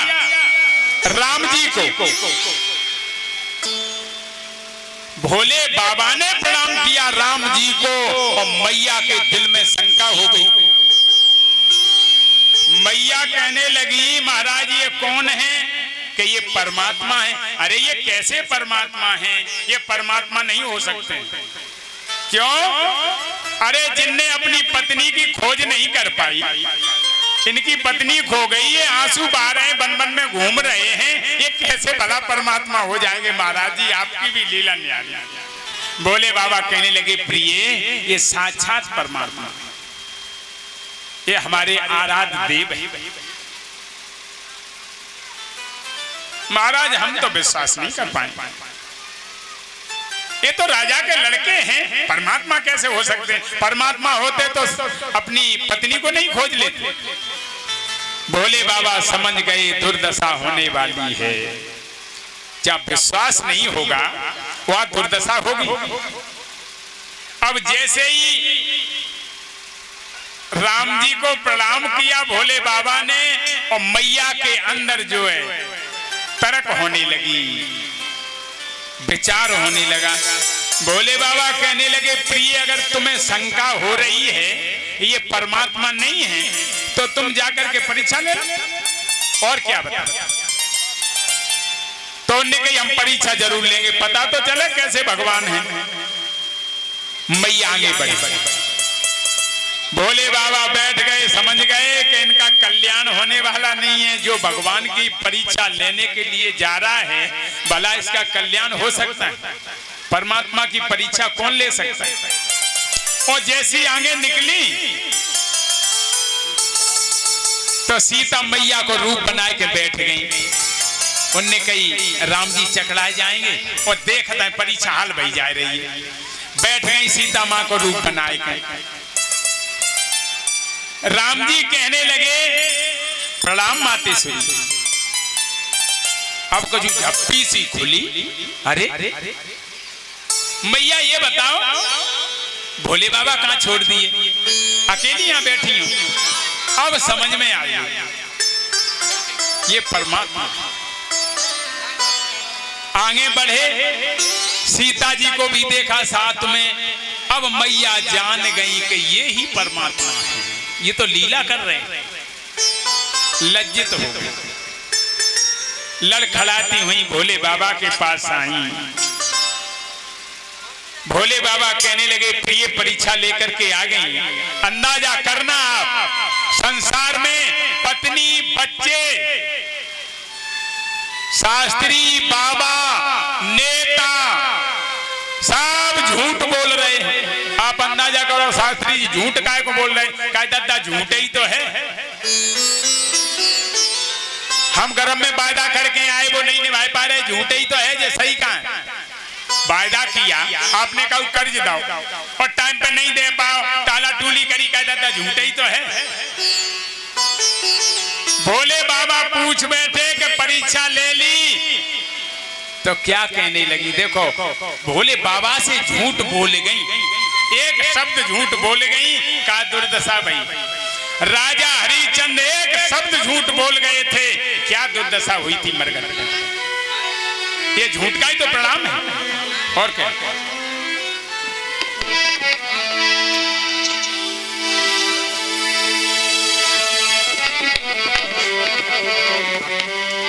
राम जी को। भोले बाबा ने प्रणाम किया राम जी को और मैया के दिल में शंका हो गई। मैया कहने लगी महाराज ये कौन है? कि ये परमात्मा है। अरे ये कैसे परमात्मा है? ये परमात्मा नहीं हो सकते। क्यों? अरे जिनने अपनी पत्नी की खोज नहीं कर पाई, इनकी पत्नी खो गई है, आंसू बहा रहे हैं, वन वन में घूम रहे हैं, ये कैसे भला परमात्मा हो जाएंगे? महाराज जी आपकी भी लीला न्यारी। भोले बाबा कहने लगे प्रिय, ये साक्षात परमात्मा, ये हमारे आराध्य देव है। महाराज हम तो विश्वास नहीं कर पाए, ये तो राजा के लड़के हैं, परमात्मा कैसे हो सकते हैं? परमात्मा होते तो अपनी पत्नी को नहीं खोज लेते। भोले बाबा समझ गए दुर्दशा होने वाली है, जब विश्वास नहीं होगा वह दुर्दशा होगी। अब जैसे ही राम जी को प्रणाम किया भोले बाबा ने, और मैया के अंदर जो है तर्क होने लगी, विचार होने लगा। भोले बाबा कहने लगे प्रिय, अगर तुम्हें शंका हो रही है ये परमात्मा नहीं है तो तुम जाकर के परीक्षा ले लो, और क्या बता। तो उन्होंने कही हम परीक्षा जरूर लेंगे, पता तो चले कैसे भगवान है। मैया आगे बढ़ी, भोले बाबा बैठ गए, समझ गए कि इनका कल्याण होने वाला नहीं है। जो भगवान की परीक्षा लेने के लिए जा रहा है, भला इसका कल्याण हो सकता है? परमात्मा की परीक्षा कौन ले सकता है? और जैसी आगे निकली तो सीता मैया को रूप बना के बैठ गई। उनने कही राम जी चकराए जाएंगे, और देखता है परीक्षा हाल भई जा रही है। बैठ गई सीता माँ को रूप बनाए के। राम जी कहने लगे प्रणाम माते श्री। अब कुछ झप्पी सी खुली, अरे मैया ये बताओ भोले बाबा कहाँ छोड़ दिए, अकेली यहाँ बैठी हूं। अब समझ में आ गया ये परमात्मा। आगे बढ़े, सीता जी को भी देखा साथ में। अब मैया जान गई कि ये ही परमात्मा है, ये तो लीला कर रहे हैं। लज्जित हो गई, लड़खड़ाती हुई भोले बाबा के पास आई। भोले बाबा कहने लगे प्रिय परीक्षा लेकर के आ गई। अंदाजा करना आप, संसार में पत्नी, बच्चे, शास्त्री, बाबा, नेता सब झूठ बोल रहे हैं। आप अंदाजा करो शास्त्री जी झूठ काय को बोल रहे हैं? काय दादा झूठे ही तो है। हम गर्भ में वायदा करके आए वो नहीं निभा पा रहे, झूठे ही तो है। जे सही कहा वायदा किया आपने कहा कर्ज दो और टाइम पे नहीं दे पाओ, टाला टूली करी, कह दादा झूठे ही तो है। भोले बाबा पूछ बैठे कि परीक्षा ले ली तो क्या कहने लगी। देखो भोले बाबा से झूठ बोल गई, एक शब्द झूठ बोल गई, का दुर्दशा भई। राजा हरिश्चंद्र एक शब्द झूठ बोल गए थे, क्या दुर्दशा हुई थी मरगत। ये झूठ का ही तो प्रणाम है, और क्या।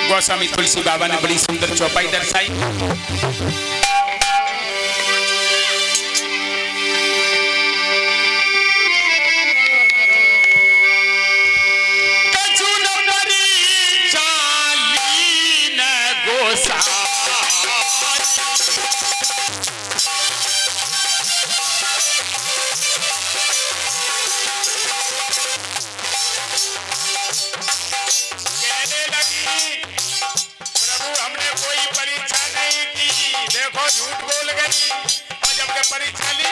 गोस्वामी तुलसी बाबा ने बड़ी सुंदर चौपाई दर्शाई। देखो झूठ बोल गई और जब के परीक्षा ली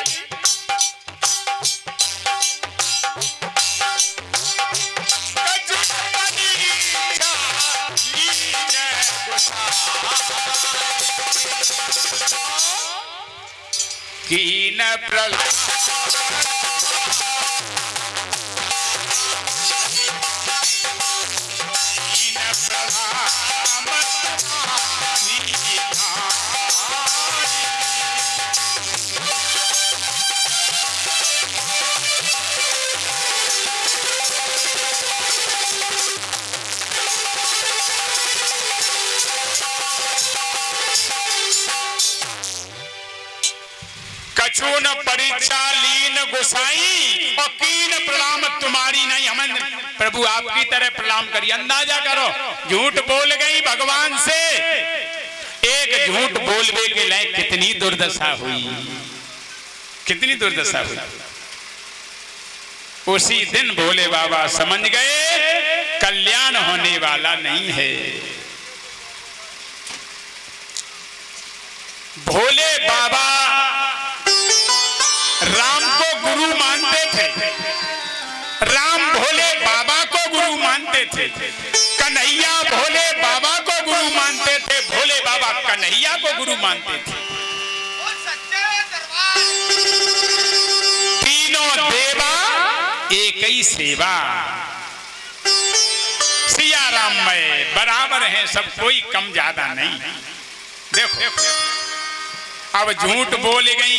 कीन कछून परीक्षा लीन गुसाई और कीन प्रणाम तुम्हारी नहीं। हम प्रभु आपकी तरह प्रणाम करिए। अंदाजा करो झूठ बोल गई भगवान से, एक झूठ बोलने के लिए कितनी दुर्दशा हुई, कितनी दुर्दशा हुई। उसी दिन भोले बाबा समझ गए कल्याण होने वाला नहीं है। भोले बाबा राम को गुरु मानते थे, राम भोले बाबा को गुरु मानते थे, कन्हैया भोले बाबा को गुरु मानते थे, भोले बाबा कन्हैया को गुरु मानते थे। तीनों देवा एक ही सेवा, सिया राम में बराबर है सब, कोई कम ज्यादा नहीं। देखो अब झूठ बोल गई,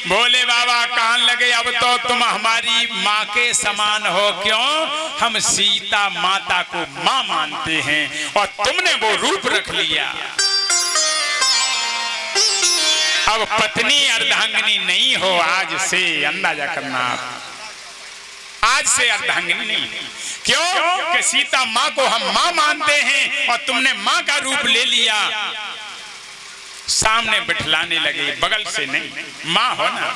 भोले बाबा कहने लगे अब तो तुम हमारी माँ के समान हो, क्यों? हम सीता माता को माँ मानते हैं और तुमने वो रूप रख लिया। अब पत्नी अर्धांगिनी नहीं हो, आज से अंदाजा करना आप, आज से अर्धांगिनी नहीं। क्यों? कि सीता माँ को हम माँ मानते हैं और तुमने माँ का रूप ले लिया। सामने बिठलाने लगे, बगल से नहीं, माँ हो ना,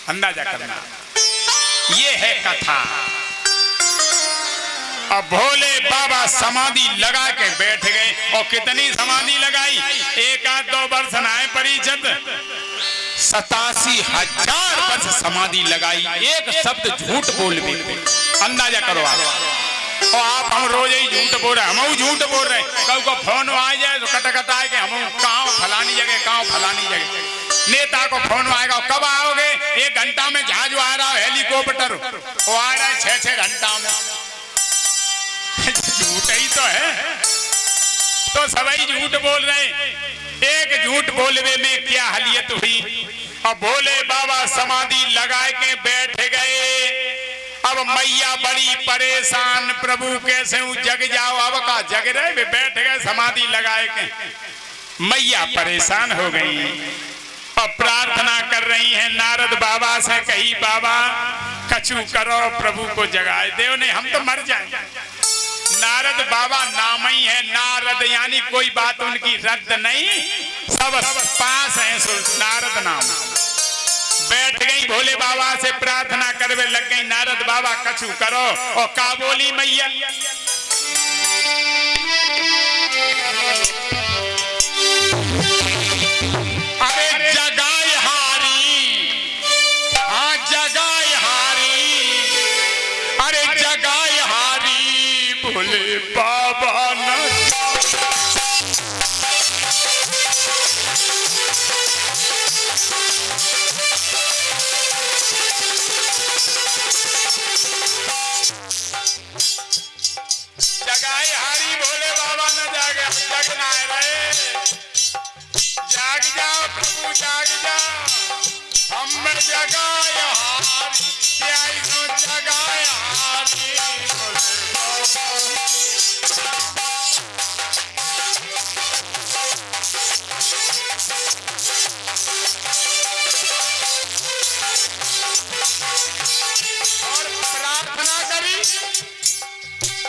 अंदाजा करना। ये है कथा। अब भोले बाबा समाधि लगा के बैठ गए, और कितनी समाधि लगाई? 1-2 वर्ष नाए परिषद 87,000 वर्ष समाधि लगाई, एक शब्द झूठ बोल भी। अंदाजा करो आप। और आप हम रोज ही झूठ बोल रहे, हम झूठ बोल रहे। कल को फोन आ जाए तो कट आए कि हम कहाँ फलानी जगह, कहाँ फलानी जगह। नेता को फोन आएगा, कब आओगे? 1 घंटा में जहाज आ रहा है, हेलीकॉप्टर वो आ रहा है 6-6 घंटा में। झूठ ही तो है, तो सभी झूठ बोल रहे। एक झूठ बोलने में क्या हलियत हुई। अब भोले बाबा समाधि लगा के बैठ गए। अब मैया बड़ी परेशान, प्रभु कैसे जग जाओ। अब का जग रहे, वे बैठ गए समाधि लगाए के। मैया परेशान हो गई, अब प्रार्थना कर रही हैं नारद बाबा से, कही बाबा कछु करो, प्रभु को जगाए देव ने, हम तो मर जाएंगे। नारद बाबा नाम ही है नारद, यानी कोई बात उनकी रद्द नहीं, सब पास है, नारद नाम। बैठ गई भोले बाबा से प्रार्थना करवे लग गई। नारद बाबा कछु करो, और का बोली मैया? अरे जगाए हारी, हाँ जगाए हारी, अरे जगाए हारी भोले बाबा न। जगाए हारी भोले बाबा न जागे, जगना है रे, जाग जाओ प्रभु जाग जाओ, हम जगाए हारी, क्या इसको जगाए हारी भोले बाबा। और प्रार्थना करी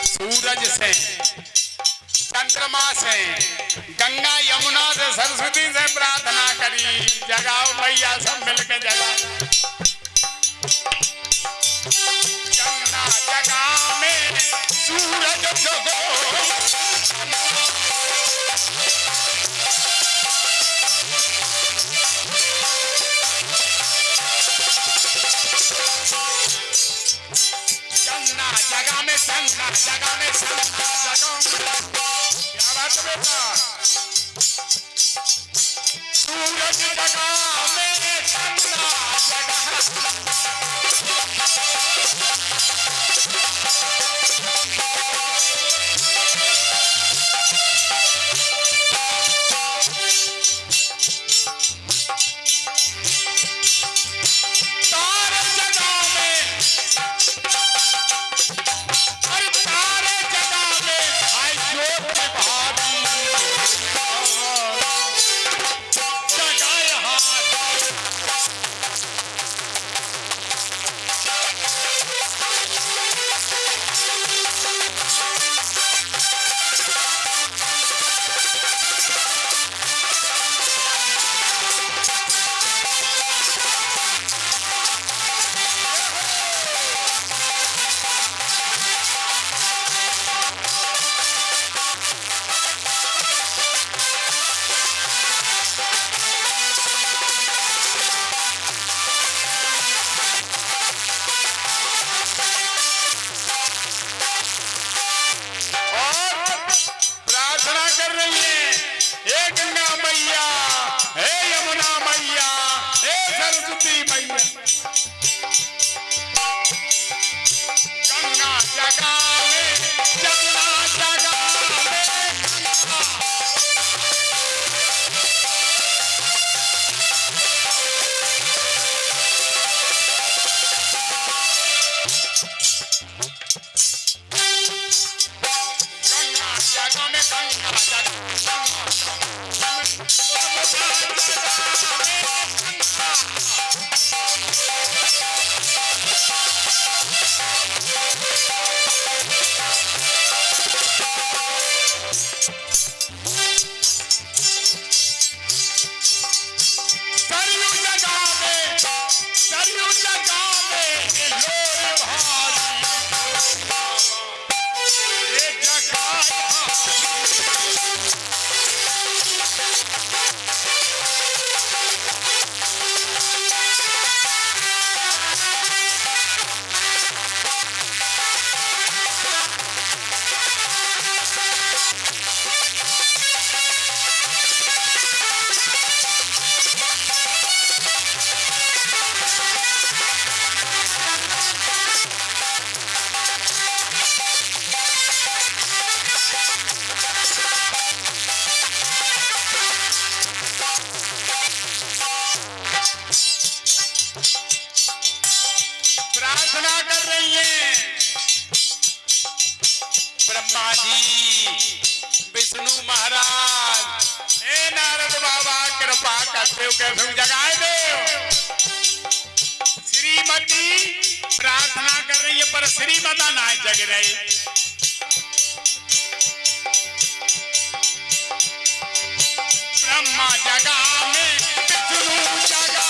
सूरज से, चंद्रमा से, गंगा यमुना से, सरस्वती से प्रार्थना करी, जगाओ भैया सब मिलकर जगाओ। यमुना जगा में सूरज जगो, चंदा जगा में, चंदा जगा में, चंदा जगा। क्या बात है बेटा? सूरज जगा में, चंदा जगा। जगाए हारी ब्रह्मा जी, विष्णु महाराज, ए नारद बाबा कृपा करते हो कैसे जगाए दे। श्रीमती प्रार्थना कर रही है पर श्रीमता ना जग रहे। ब्रह्मा जगा में, विष्णु जगा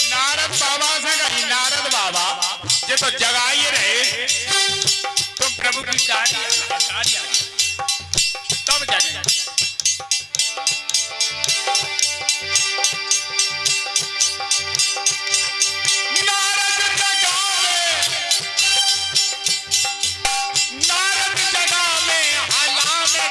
नारद बाबा से कही, नारद बाबा ये तो जगाइए रहे, तुम प्रभु की गाड़ी तब जगे। नारद जगा में हला में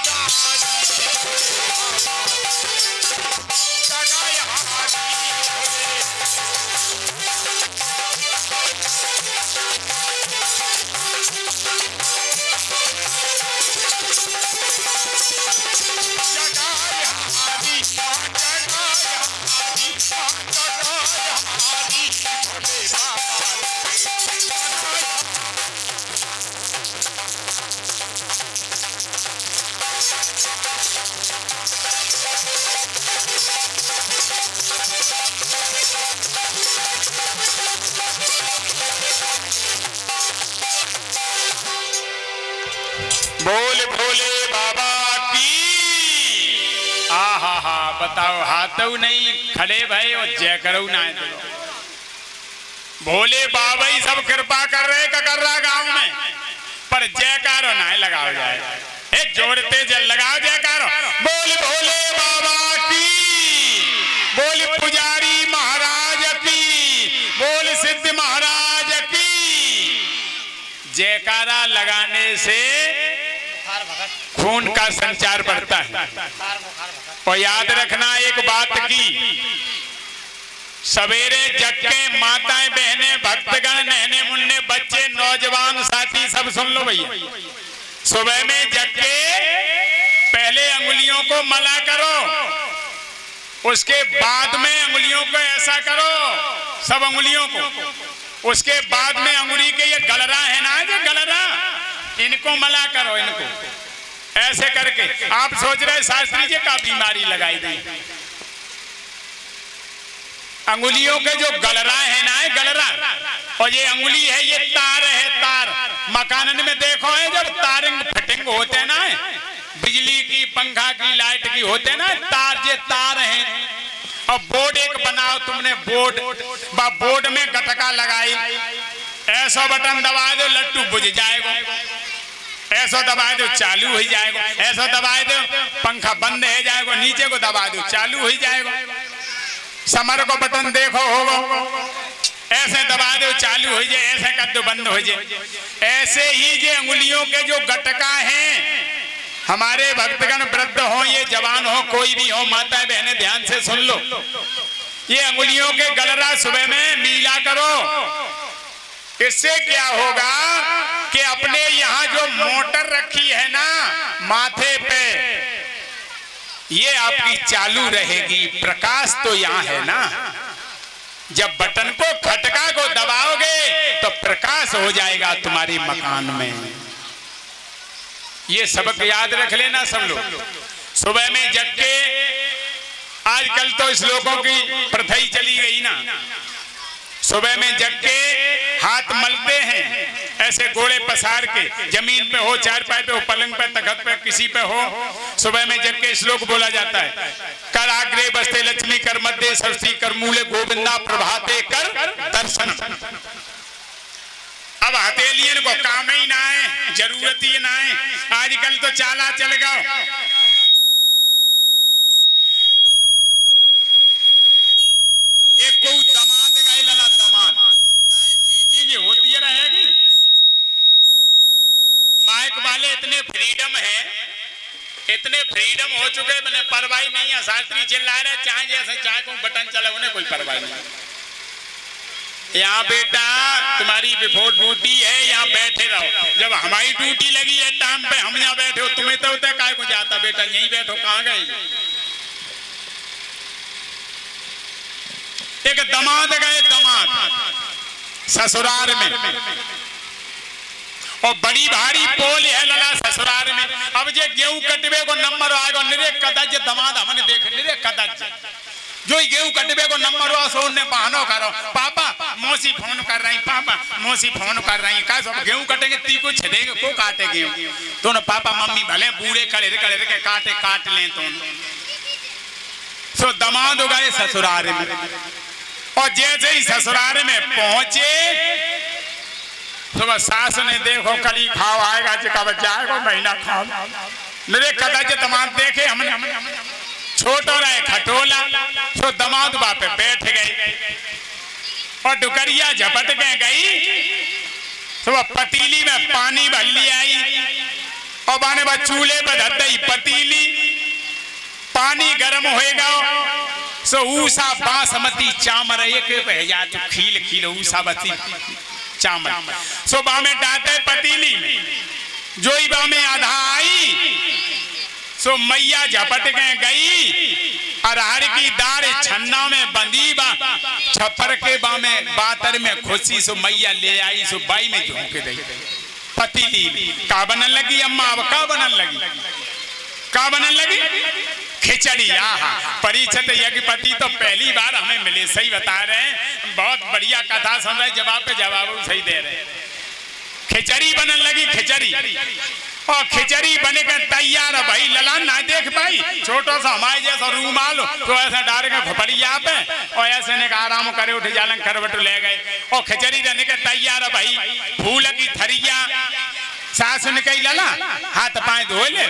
बोल भोले बाबा की। आहा हा बताओ, हाथों नहीं खड़े भाई और जय करो ना। भोले बाबा ही सब कृपा कर रहे कर रहा गांव में, पर जयकारो ना लगाओ जाए। एक जोड़ते जल लगाओ जयकारो। बोल भोले बाबा की, बोल पुजारी महाराज की, बोल सिद्ध महाराज की। जयकारा लगाने से खून का संचार बढ़ता है। और याद रखना एक बात की, सवेरे जग के माताएं बहनें भक्तगण नहने मुन्ने बच्चे नौजवान साथी सब सुन लो भैया। सुबह में जग के पहले अंगुलियों को मला करो, उसके बाद में अंगुलियों को ऐसा करो, सब अंगुलियों को। उसके बाद में अंगुली के ये गलरा है ना, ये गलरा, इनको मला करो। इनको ऐसे करके आप सोच रहे शास्त्री जी का बीमारी लगाई गई। अंगुलियों के जो गलरा है ना, गलरा, और ये अंगुली है, ये तार है, तार। मकानन में देखो है जब तारिंग फिटिंग होते ना, बिजली की पंखा की लाइट की होते ना तार, ये तार है। और बोर्ड एक बनाओ तुमने, बोर्ड में गटका लगाई, ऐसा बटन दबा दो लट्टू बुझ जाएगा, ऐसा दबा दो चालू हो जाएगा, ऐसा दबा दो पंखा बंद हो जाएगा, नीचे को दबा दो चालू हो जाएगा। समर को बटन देखो होगा, ऐसे दबा दो चालू हो जाए, ऐसे कर दो बंद हो जाए। ऐसे ही ये अंगुलियों के जो गटका हैं, हमारे भक्तगण वृद्ध हो ये जवान हो कोई भी हो, माताएं बहनें ध्यान से सुन लो, ये अंगुलियों के गलरा सुबह में मीला करो। इससे क्या होगा कि अपने यहाँ जो मोटर रखी है ना माथे पे, ये आपकी चालू रहेगी। प्रकाश तो यहाँ है ना, जब बटन को खटका को दबाओगे तो प्रकाश हो जाएगा तुम्हारी मकान में। ये सबक याद रख लेना सब लोग। सुबह में जग के, आजकल तो इस लोगों की प्रथा ही चली गई ना, सुबह में जग के हाथ मलते हैं ऐसे गोड़े पसार के, जमीन पे हो, चारपाई पे हो, पलंग पे, तखत पे, किसी पे हो। सुबह में जग के श्लोक बोला जाता है, कर आग्रे बसते लक्ष्मी, कर मध्य सरस्वती, कर मूले गोविंदा, प्रभाते कर दर्शन। अब हथेलियन को काम ही ना है, जरूरत ही ना है। आजकल तो चाला चल गया, एक को दमाद गए लला, दमाद चीज होती रहेगी। माइक वाले इतने फ्रीडम है, इतने फ्रीडम हो चुके, मैंने परवाही नहीं है। शास्त्री चिल्ला रहे चाहे जैसे चाहे को बटन चला, उन्हें कोई परवाही नहीं। यहाँ बेटा तुम्हारी बिफोर ड्यूटी है, यहाँ बैठे रहो। जब हमारी ड्यूटी लगी है टाइम पे, हम यहाँ बैठे हो, तुम्हें तो होता है काय को जाता बेटा यहीं बैठो, कहाँ गए। एक दामाद गए, दामाद ससुराल में, और बड़ी भारी पोल है लला ससुराल में। अब जे गेहूं कटवे को नंबर आएगा, निरे कदज दामाद हमने देख, निरे कदज जो गेहूं कटवे को नंबर हुआ सो ने बहानो करो, पापा मौसी फोन कर रही, पापा मौसी फोन कर रही, का सब गेहूं कटेंगे ती को छेदेंगे को काटे गेहूं तो न पापा मम्मी भले बूढ़े कले के काटे काट लें तो सो दामाद हो गए ससुराल में। और जैसे ही ससुराल में पहुंचे तो बस सास ने देखो कली खाओ आएगा जिका जाएगा महीना खाओ, मेरे कदाच दामाद देखे हमने छोटो रहे खटोला, सो दामाद बापे बैठ गए और डुकरिया झपट के गई तो वह पतीली में पानी भर ली आई और बाने बा चूल्हे पर धर दई पतीली, पानी गर्म होएगा सो ऊसा बासमती चामर एक भैया तो खील खील ऊसा बती चामर सो बामे डाटे पतीली में, जोई बामे आधा आई सो मैया झपट के गई अरहर की दाल छन्ना में बंदी बा छपर के बामे बातर में खुशी सो मैया ले आई सो बाई में झोंक दई पतीली। का बनन लगी अम्मा, अब का बनन लगी, का बनन लगी खिचड़ी। आहा परिचित यज्ञपति तो पहली बार हमें मिले, सही बता रहे हैं, बहुत बढ़िया कथा सुन रहे, जवाब पे जवाब सही दे रहे। खिचड़ी बनन लगी, खिचड़ी और खिचड़ी बने के तैयार है भाई। लला ना देख भाई छोटा सा हमारे जैसा रूमाल तो ऐसा डाल के खोपड़िया पे और ऐसे ने आराम करे उठ जालन करवट ले गए और खिचड़ी रहने के तैयार है भाई। फूल की थरिया सास ने कही लला हाथ पाए धो ले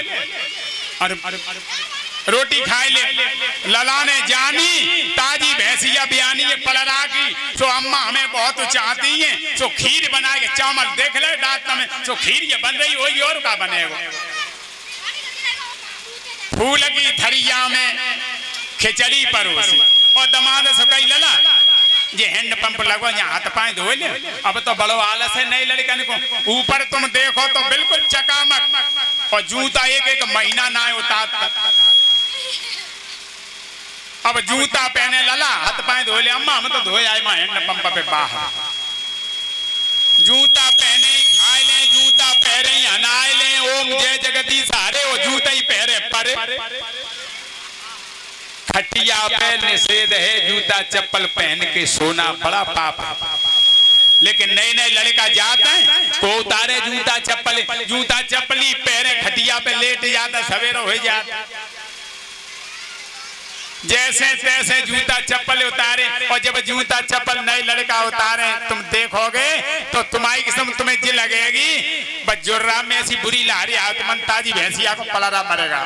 और रोटी खाए ले। लला ने जानी ताजी भैंसिया बयानी एक पलरा की सो अम्मा हमें बहुत चाहती हैं सो खीर बना के चावल देख ले दांत में सो खीर ये बन रही होगी और का बनेगा। फूल की थरिया में खिचड़ी परोसी और दामाद से कही लला ये हैंड पंप लगवा यहाँ हाथ पाए धो ले। अब तो बड़ो आलस है नई लड़कन को, ऊपर तुम देखो तो बिल्कुल चकामक और जूता एक एक महीना ना उतार। अब जूता पहने लला हाथ पाए धो ले, अम्मा हम तो धोए आए मां हैंड पंप पे बाहर। जूता पहने खाए ले, जूता पहरे हनाए ले, ओम जय जगदीश सारे वो जूता ही पहरे पर। खटिया पे निषेध है जूता चप्पल पहन के सोना, बड़ा पाप है। लेकिन नए नए लड़का जाते हैं को उतारे जूता चप्पल, जूता चप्पली पहरे खटिया पे लेट जाता, सवेरा हो जाता। जैसे तैसे जूता चप्पल उतारे और जब जूता चप्पल नए लड़का उतारे तुम देखोगे तो तुम्हारी किस्म तुम्हें जी लगेगी बस जुर्रा में ऐसी बुरी लहरी आओ तो मन ताजी भैंसिया को पलरा मरेगा,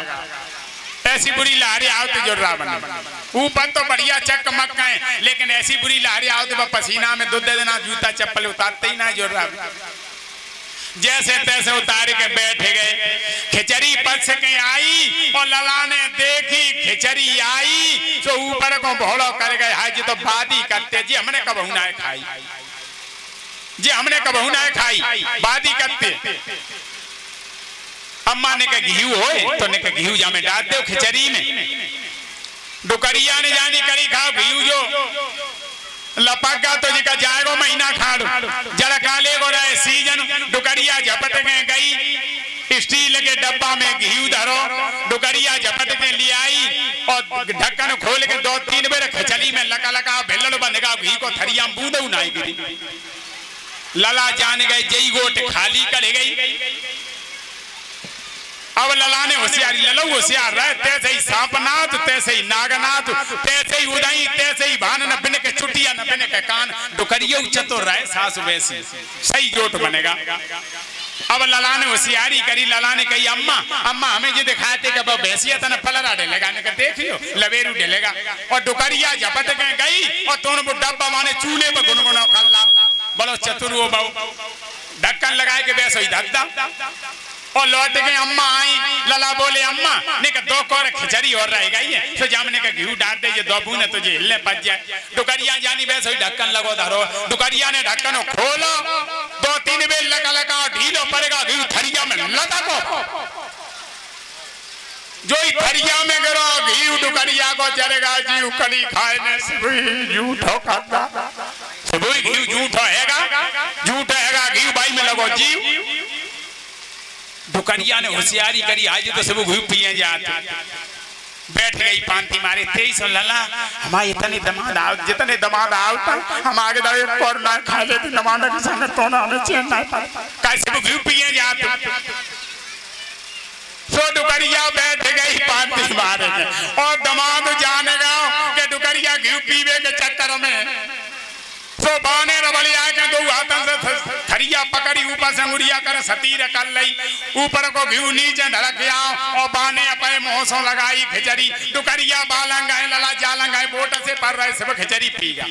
ऐसी बुरी लहरी आओ तो जुर्रा बनेगा। ऊपर तो बढ़िया चकमक है लेकिन ऐसी बुरी लहरी आओ तो पसीना में दूध देना, जूता चप्पल उतारते ही ना जुर्रा। जैसे तैसे उतार के बैठ गए। खिचड़ी पच के आई और लला ने देखी खिचड़ी आई तो ऊपर को भोड़ो कर गए, हाय जी तो बादी करते जी हमने कबहू ना खाई, जी हमने कबहू ना खाई, बादी करते। अम्मा ने कहा घी हो तो ने कहा घी जा में डाल दो खिचड़ी में। डुकरिया ने जानी करी खाओ घी जो लपका तो जी का जाएगो महीना खाड़ो जरा काले को रहे सीजन। डुकरिया झपट के गई, स्टील के डब्बा में घी धरो, डुकरिया झपट के ले आई और ढक्कन खोल के 2-3 बार खिचड़ी में लका लका भेलड़ बंधगा घी को थरिया बूंद उनाई गिरी। लला जान गए जई गोट खाली कर गई। अब लला ने होशियारी, ललो होशियार रहे, तैसे ही सांपनाथ, तैसे ही नागनाथ, तैसे ही उदाई, तैसे ही भान न बिन के चुटिया न बिन के कान। डुकरिया चतुर रहे, सास वैसी सही जोट बनेगा। अब लला ने होशियारी करी, लला ने कही अम्मा अम्मा हमें जो दिखाते कि भैंसिया तना पलरा डेलेगा, ने देखियो लवेरू डेलेगा। और डुकरिया झपट के गई और तुम डब्बा माने चूल्हे पर गुनगुना खल्ला, बड़ो चतुर हो बहु। ढक्कन लगाए के वैसे ही धक्का और लौट गए। अम्मा आई, लला बोले अम्मा ने कहा 2 कौर खिचड़ी और रह गई है तो जामने का घी डाल दे, ये 2 बूंद तुझे हिलने बच जाए। डुकरिया जानी वैसे ही ढक्कन लगो धरो। डुकरिया ने ढक्कन खोलो, 2-3 बेल लगा लगा ढीलो पड़ेगा घी थरिया में लगा को जो थरिया में गिरो घी डुकरिया को चरेगा जीव कली खाए ने झूठो खाता सब घी झूठो हैगा घी बाई में लगो जीव डुकरिया ने होशियारी करी आज तो सब घी पिए जाते बैठ गई पांति मारे 23 लला हमारे इतने दमाद आओ जितने दमाद आओ हम आगे दाए और ना खा लेते दमाद के संग तो ना हमें चैन ना कैसे घी पिए जाते सो डुकरिया बैठ गई पांति मारे और दमाद जानेगा कि डुकरिया घी पीवे के चक्कर में सो बाने रबलिया के दो हाथों से थरिया पकड़ी ऊपर से अंगुरिया कर सतीर कर लई ऊपर को घी नीचे धड़क आओ और बाने अपने मोहसों लगाई खिचड़ी डुकरिया बालंगाए लला जालंगाए बोट से पर रहे सब खिचड़ी पीगा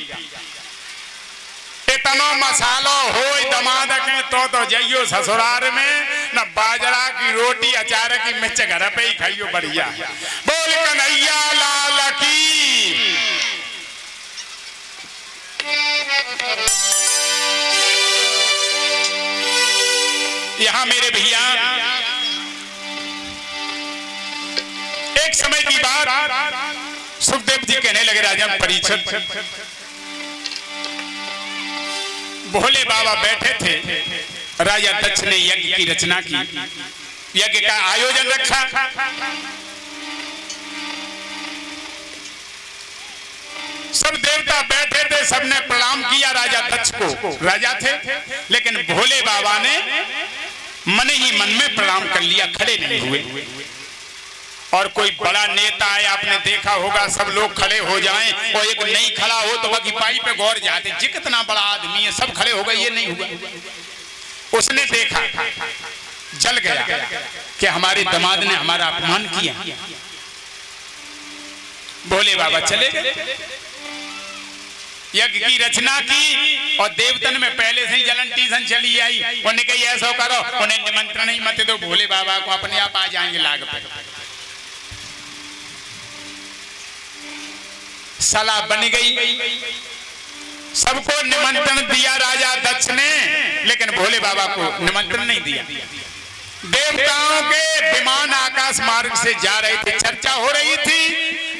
इतना मसालो हो दमाद के तो जाइयो ससुराल में न बाजरा की रोटी अचार की मिर्च घर पे ही खाइयो बढ़िया बोल कन्हैया लाल की। यहाँ मेरे भैया एक समय की बात सुखदेव जी कहने लगे राजा परीक्षित भोले बाबा बैठे थे राजा दक्ष ने यज्ञ की रचना की यज्ञ का आयोजन रखा सब देवता बैठे थे सबने प्रणाम किया राजा दक्ष को राजा थे लेकिन भोले बाबा ने मन ही मन में प्रणाम कर लिया खड़े नहीं हुए और कोई बड़ा नेता है आपने देखा होगा सब लोग खड़े हो जाएं और एक नहीं खड़ा हो तो वह पाई पे गौर जाते जी कितना बड़ा आदमी है सब खड़े हो गए ये नहीं हुआ उसने देखा जल गया कि हमारे दामाद ने हमारा अपमान किया भोले बाबा चले गए यज्ञ की रचना की और देवतन में पहले से ही जलन टीसन चली आई उन्हें कही ऐसा करो उन्हें निमंत्रण ही मत दो भोले बाबा को अपने आप आ जाएंगे लाग पे सलाह बन गई सबको निमंत्रण दिया राजा दक्ष ने लेकिन भोले बाबा को निमंत्रण नहीं दिया देवताओं के विमान आकाश मार्ग से जा रहे थे चर्चा हो रही थी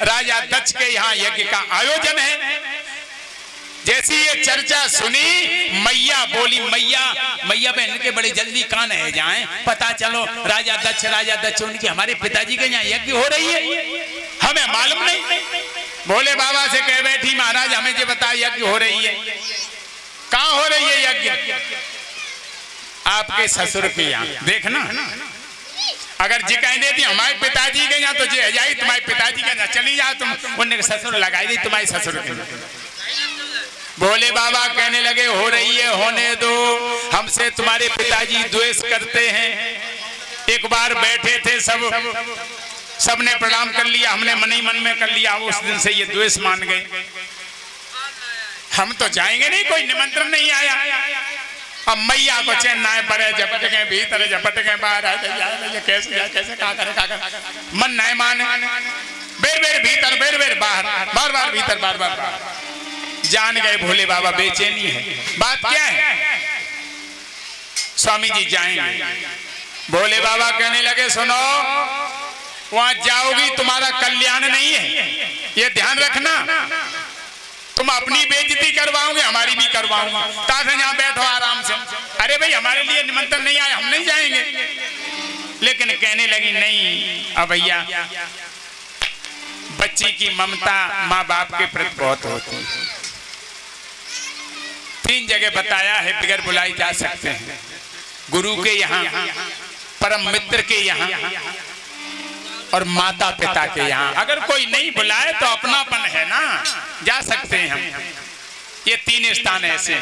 राजा दक्ष के यहाँ यज्ञ का आयोजन है जैसी ये चर्चा सुनी मैया बोली मैया बहन के बड़े जल्दी कान है जाएं पता चलो राजा दक्ष उनकी हमारे पिताजी के यहाँ यज्ञ हो रही है हमें मालूम नहीं भोले बाबा से कह बैठी महाराज हमें जो बता यज्ञ हो रही है कहाँ हो रही है यज्ञ आपके ससुर के यहाँ देखना अगर जी कह देती हमारे पिताजी के यहाँ तो जे जाई तुम्हारे पिताजी के यहाँ चली जाओ तुम उन्हें ससुर लगाई दी तुम्हारे ससुर के भोले बाबा कहने लगे हो रही है होने दो हमसे तुम्हारे पिताजी द्वेष करते हैं एक बार बैठे थे सबने प्रणाम कर लिया हमने मन ही मन में कर लिया उस दिन से ये द्वेष मान गए हम तो जाएंगे नहीं कोई निमंत्रण नहीं आया अब मैया को चैन ना पड़े झपट गए भीतर झपट गए बाहर कैसे का करे मन नहीं माने बेर बेर भीतर बेर बेर बाहर बार बार भीतर बार बार जान गए भोले बाबा बेचैनी है बात क्या है स्वामी जी जाएंगे भोले बाबा कहने लगे सुनो वहां जाओगी तुम्हारा कल्याण नहीं है ये ध्यान रखना तुम अपनी बेइज्जती करवाओगे हमारी भी करवाऊंगा ताकि यहाँ बैठो आराम से अरे भाई हमारे लिए निमंत्रण नहीं आया हम नहीं जाएंगे लेकिन कहने लगी नहीं अब भैया बच्ची की ममता माँ बाप के प्रति बहुत होती है 3 जगह बताया है बगैर बुलाई जा सकते हैं गुरु के यहाँ परम मित्र के यहाँ और माता पिता के यहाँ अगर कोई नहीं बुलाए तो अपनापन है ना जा सकते हैं हम ये 3 स्थान ऐसे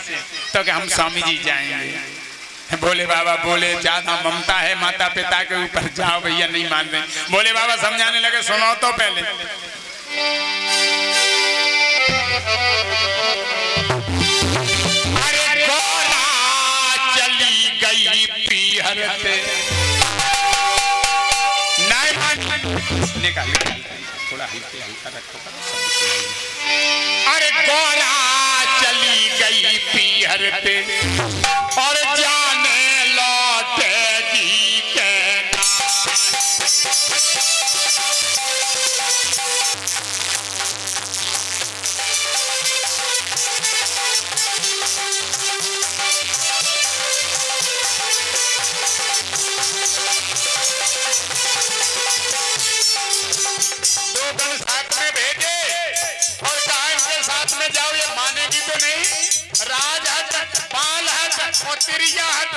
तो कि हम स्वामी जी जाएंगे भोले बाबा बोले ज्यादा ममता है माता पिता के ऊपर जाओ भैया नहीं मान रहे भोले बाबा समझाने लगे सुनो तो पहले अरे गोरा चली गई पीहर पे निकाल थोड़ा हल्का रखो अरे गोरा चली गई पीहर पे और जाने लौटेगी कहना को नहीं, राजहट, बालहट और तिरियाहट।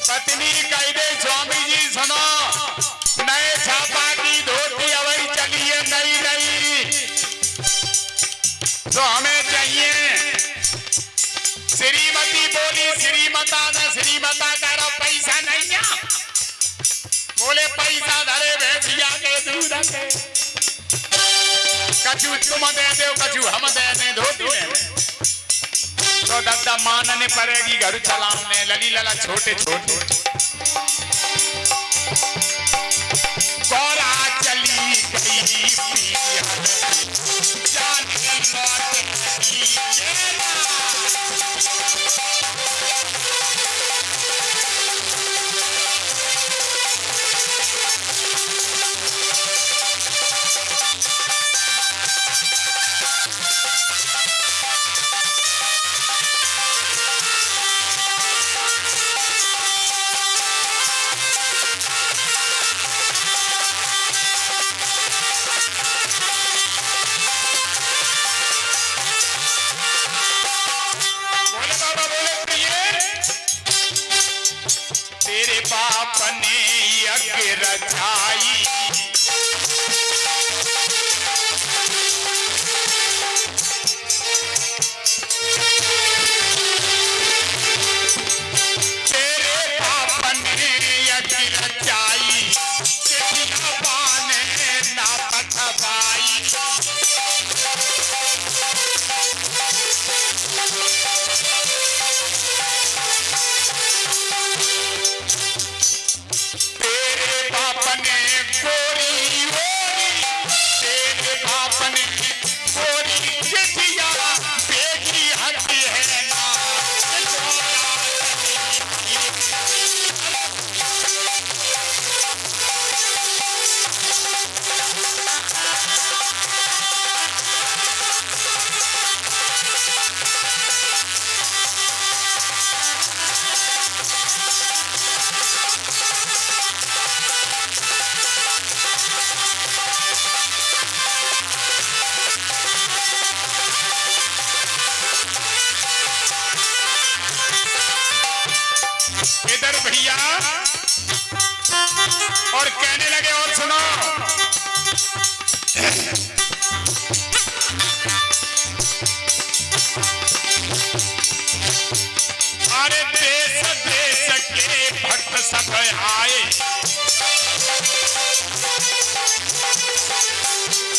पत्नी कह दे स्वामी जी सुनो, नए छापा की धोती अवई चली है नई नई, तो हमें चाहिए। श्रीमती बोली श्रीमता न श्रीमता करो पैसा नहीं है। बोले पैसा धरे भैंसिया के दूध के, कछु तुम दे दो कछु हम दे दे धोती में, तो दद्दा मानने पड़ेगी घर चलाने। लली लला छोटे छोटे गौरा चली गई जाने बाप ने यज्ञ रचाई, तेरे बाप ने यज्ञ रचाई, चिट्ठियां पाने ना पठवाई। इधर भैया और कहने लगे और सुनो, अरे देश देश के भक्त सब आए,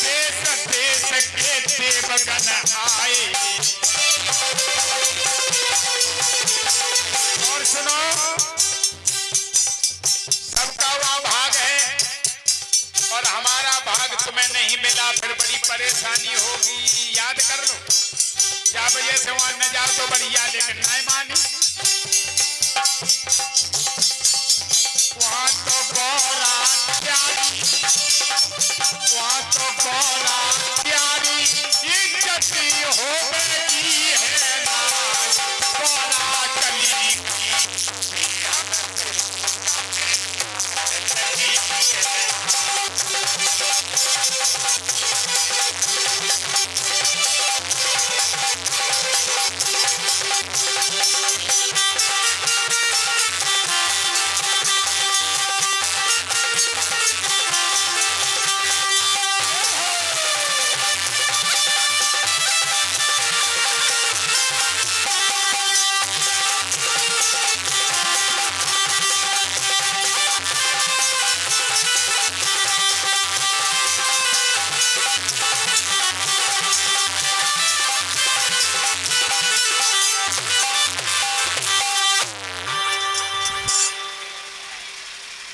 देश देश के देवगण आए। और सुनो, सबका वह भाग है और हमारा भाग तुम्हें नहीं मिला, फिर बड़ी परेशानी होगी। याद कर लो, क्या भैया से वहां नजार तो बढ़िया, लेकिन नहीं मानी। वहां तो गौरा प्यारी, वहां तो गौरा प्यारी इज्जत हो गई है ना, गौरा चली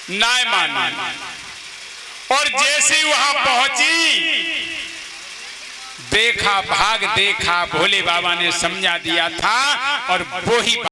नाय मानी। और जैसे वहां पहुंची, देखा भाग देखा, भोले बाबा ने समझा दिया था और वो ही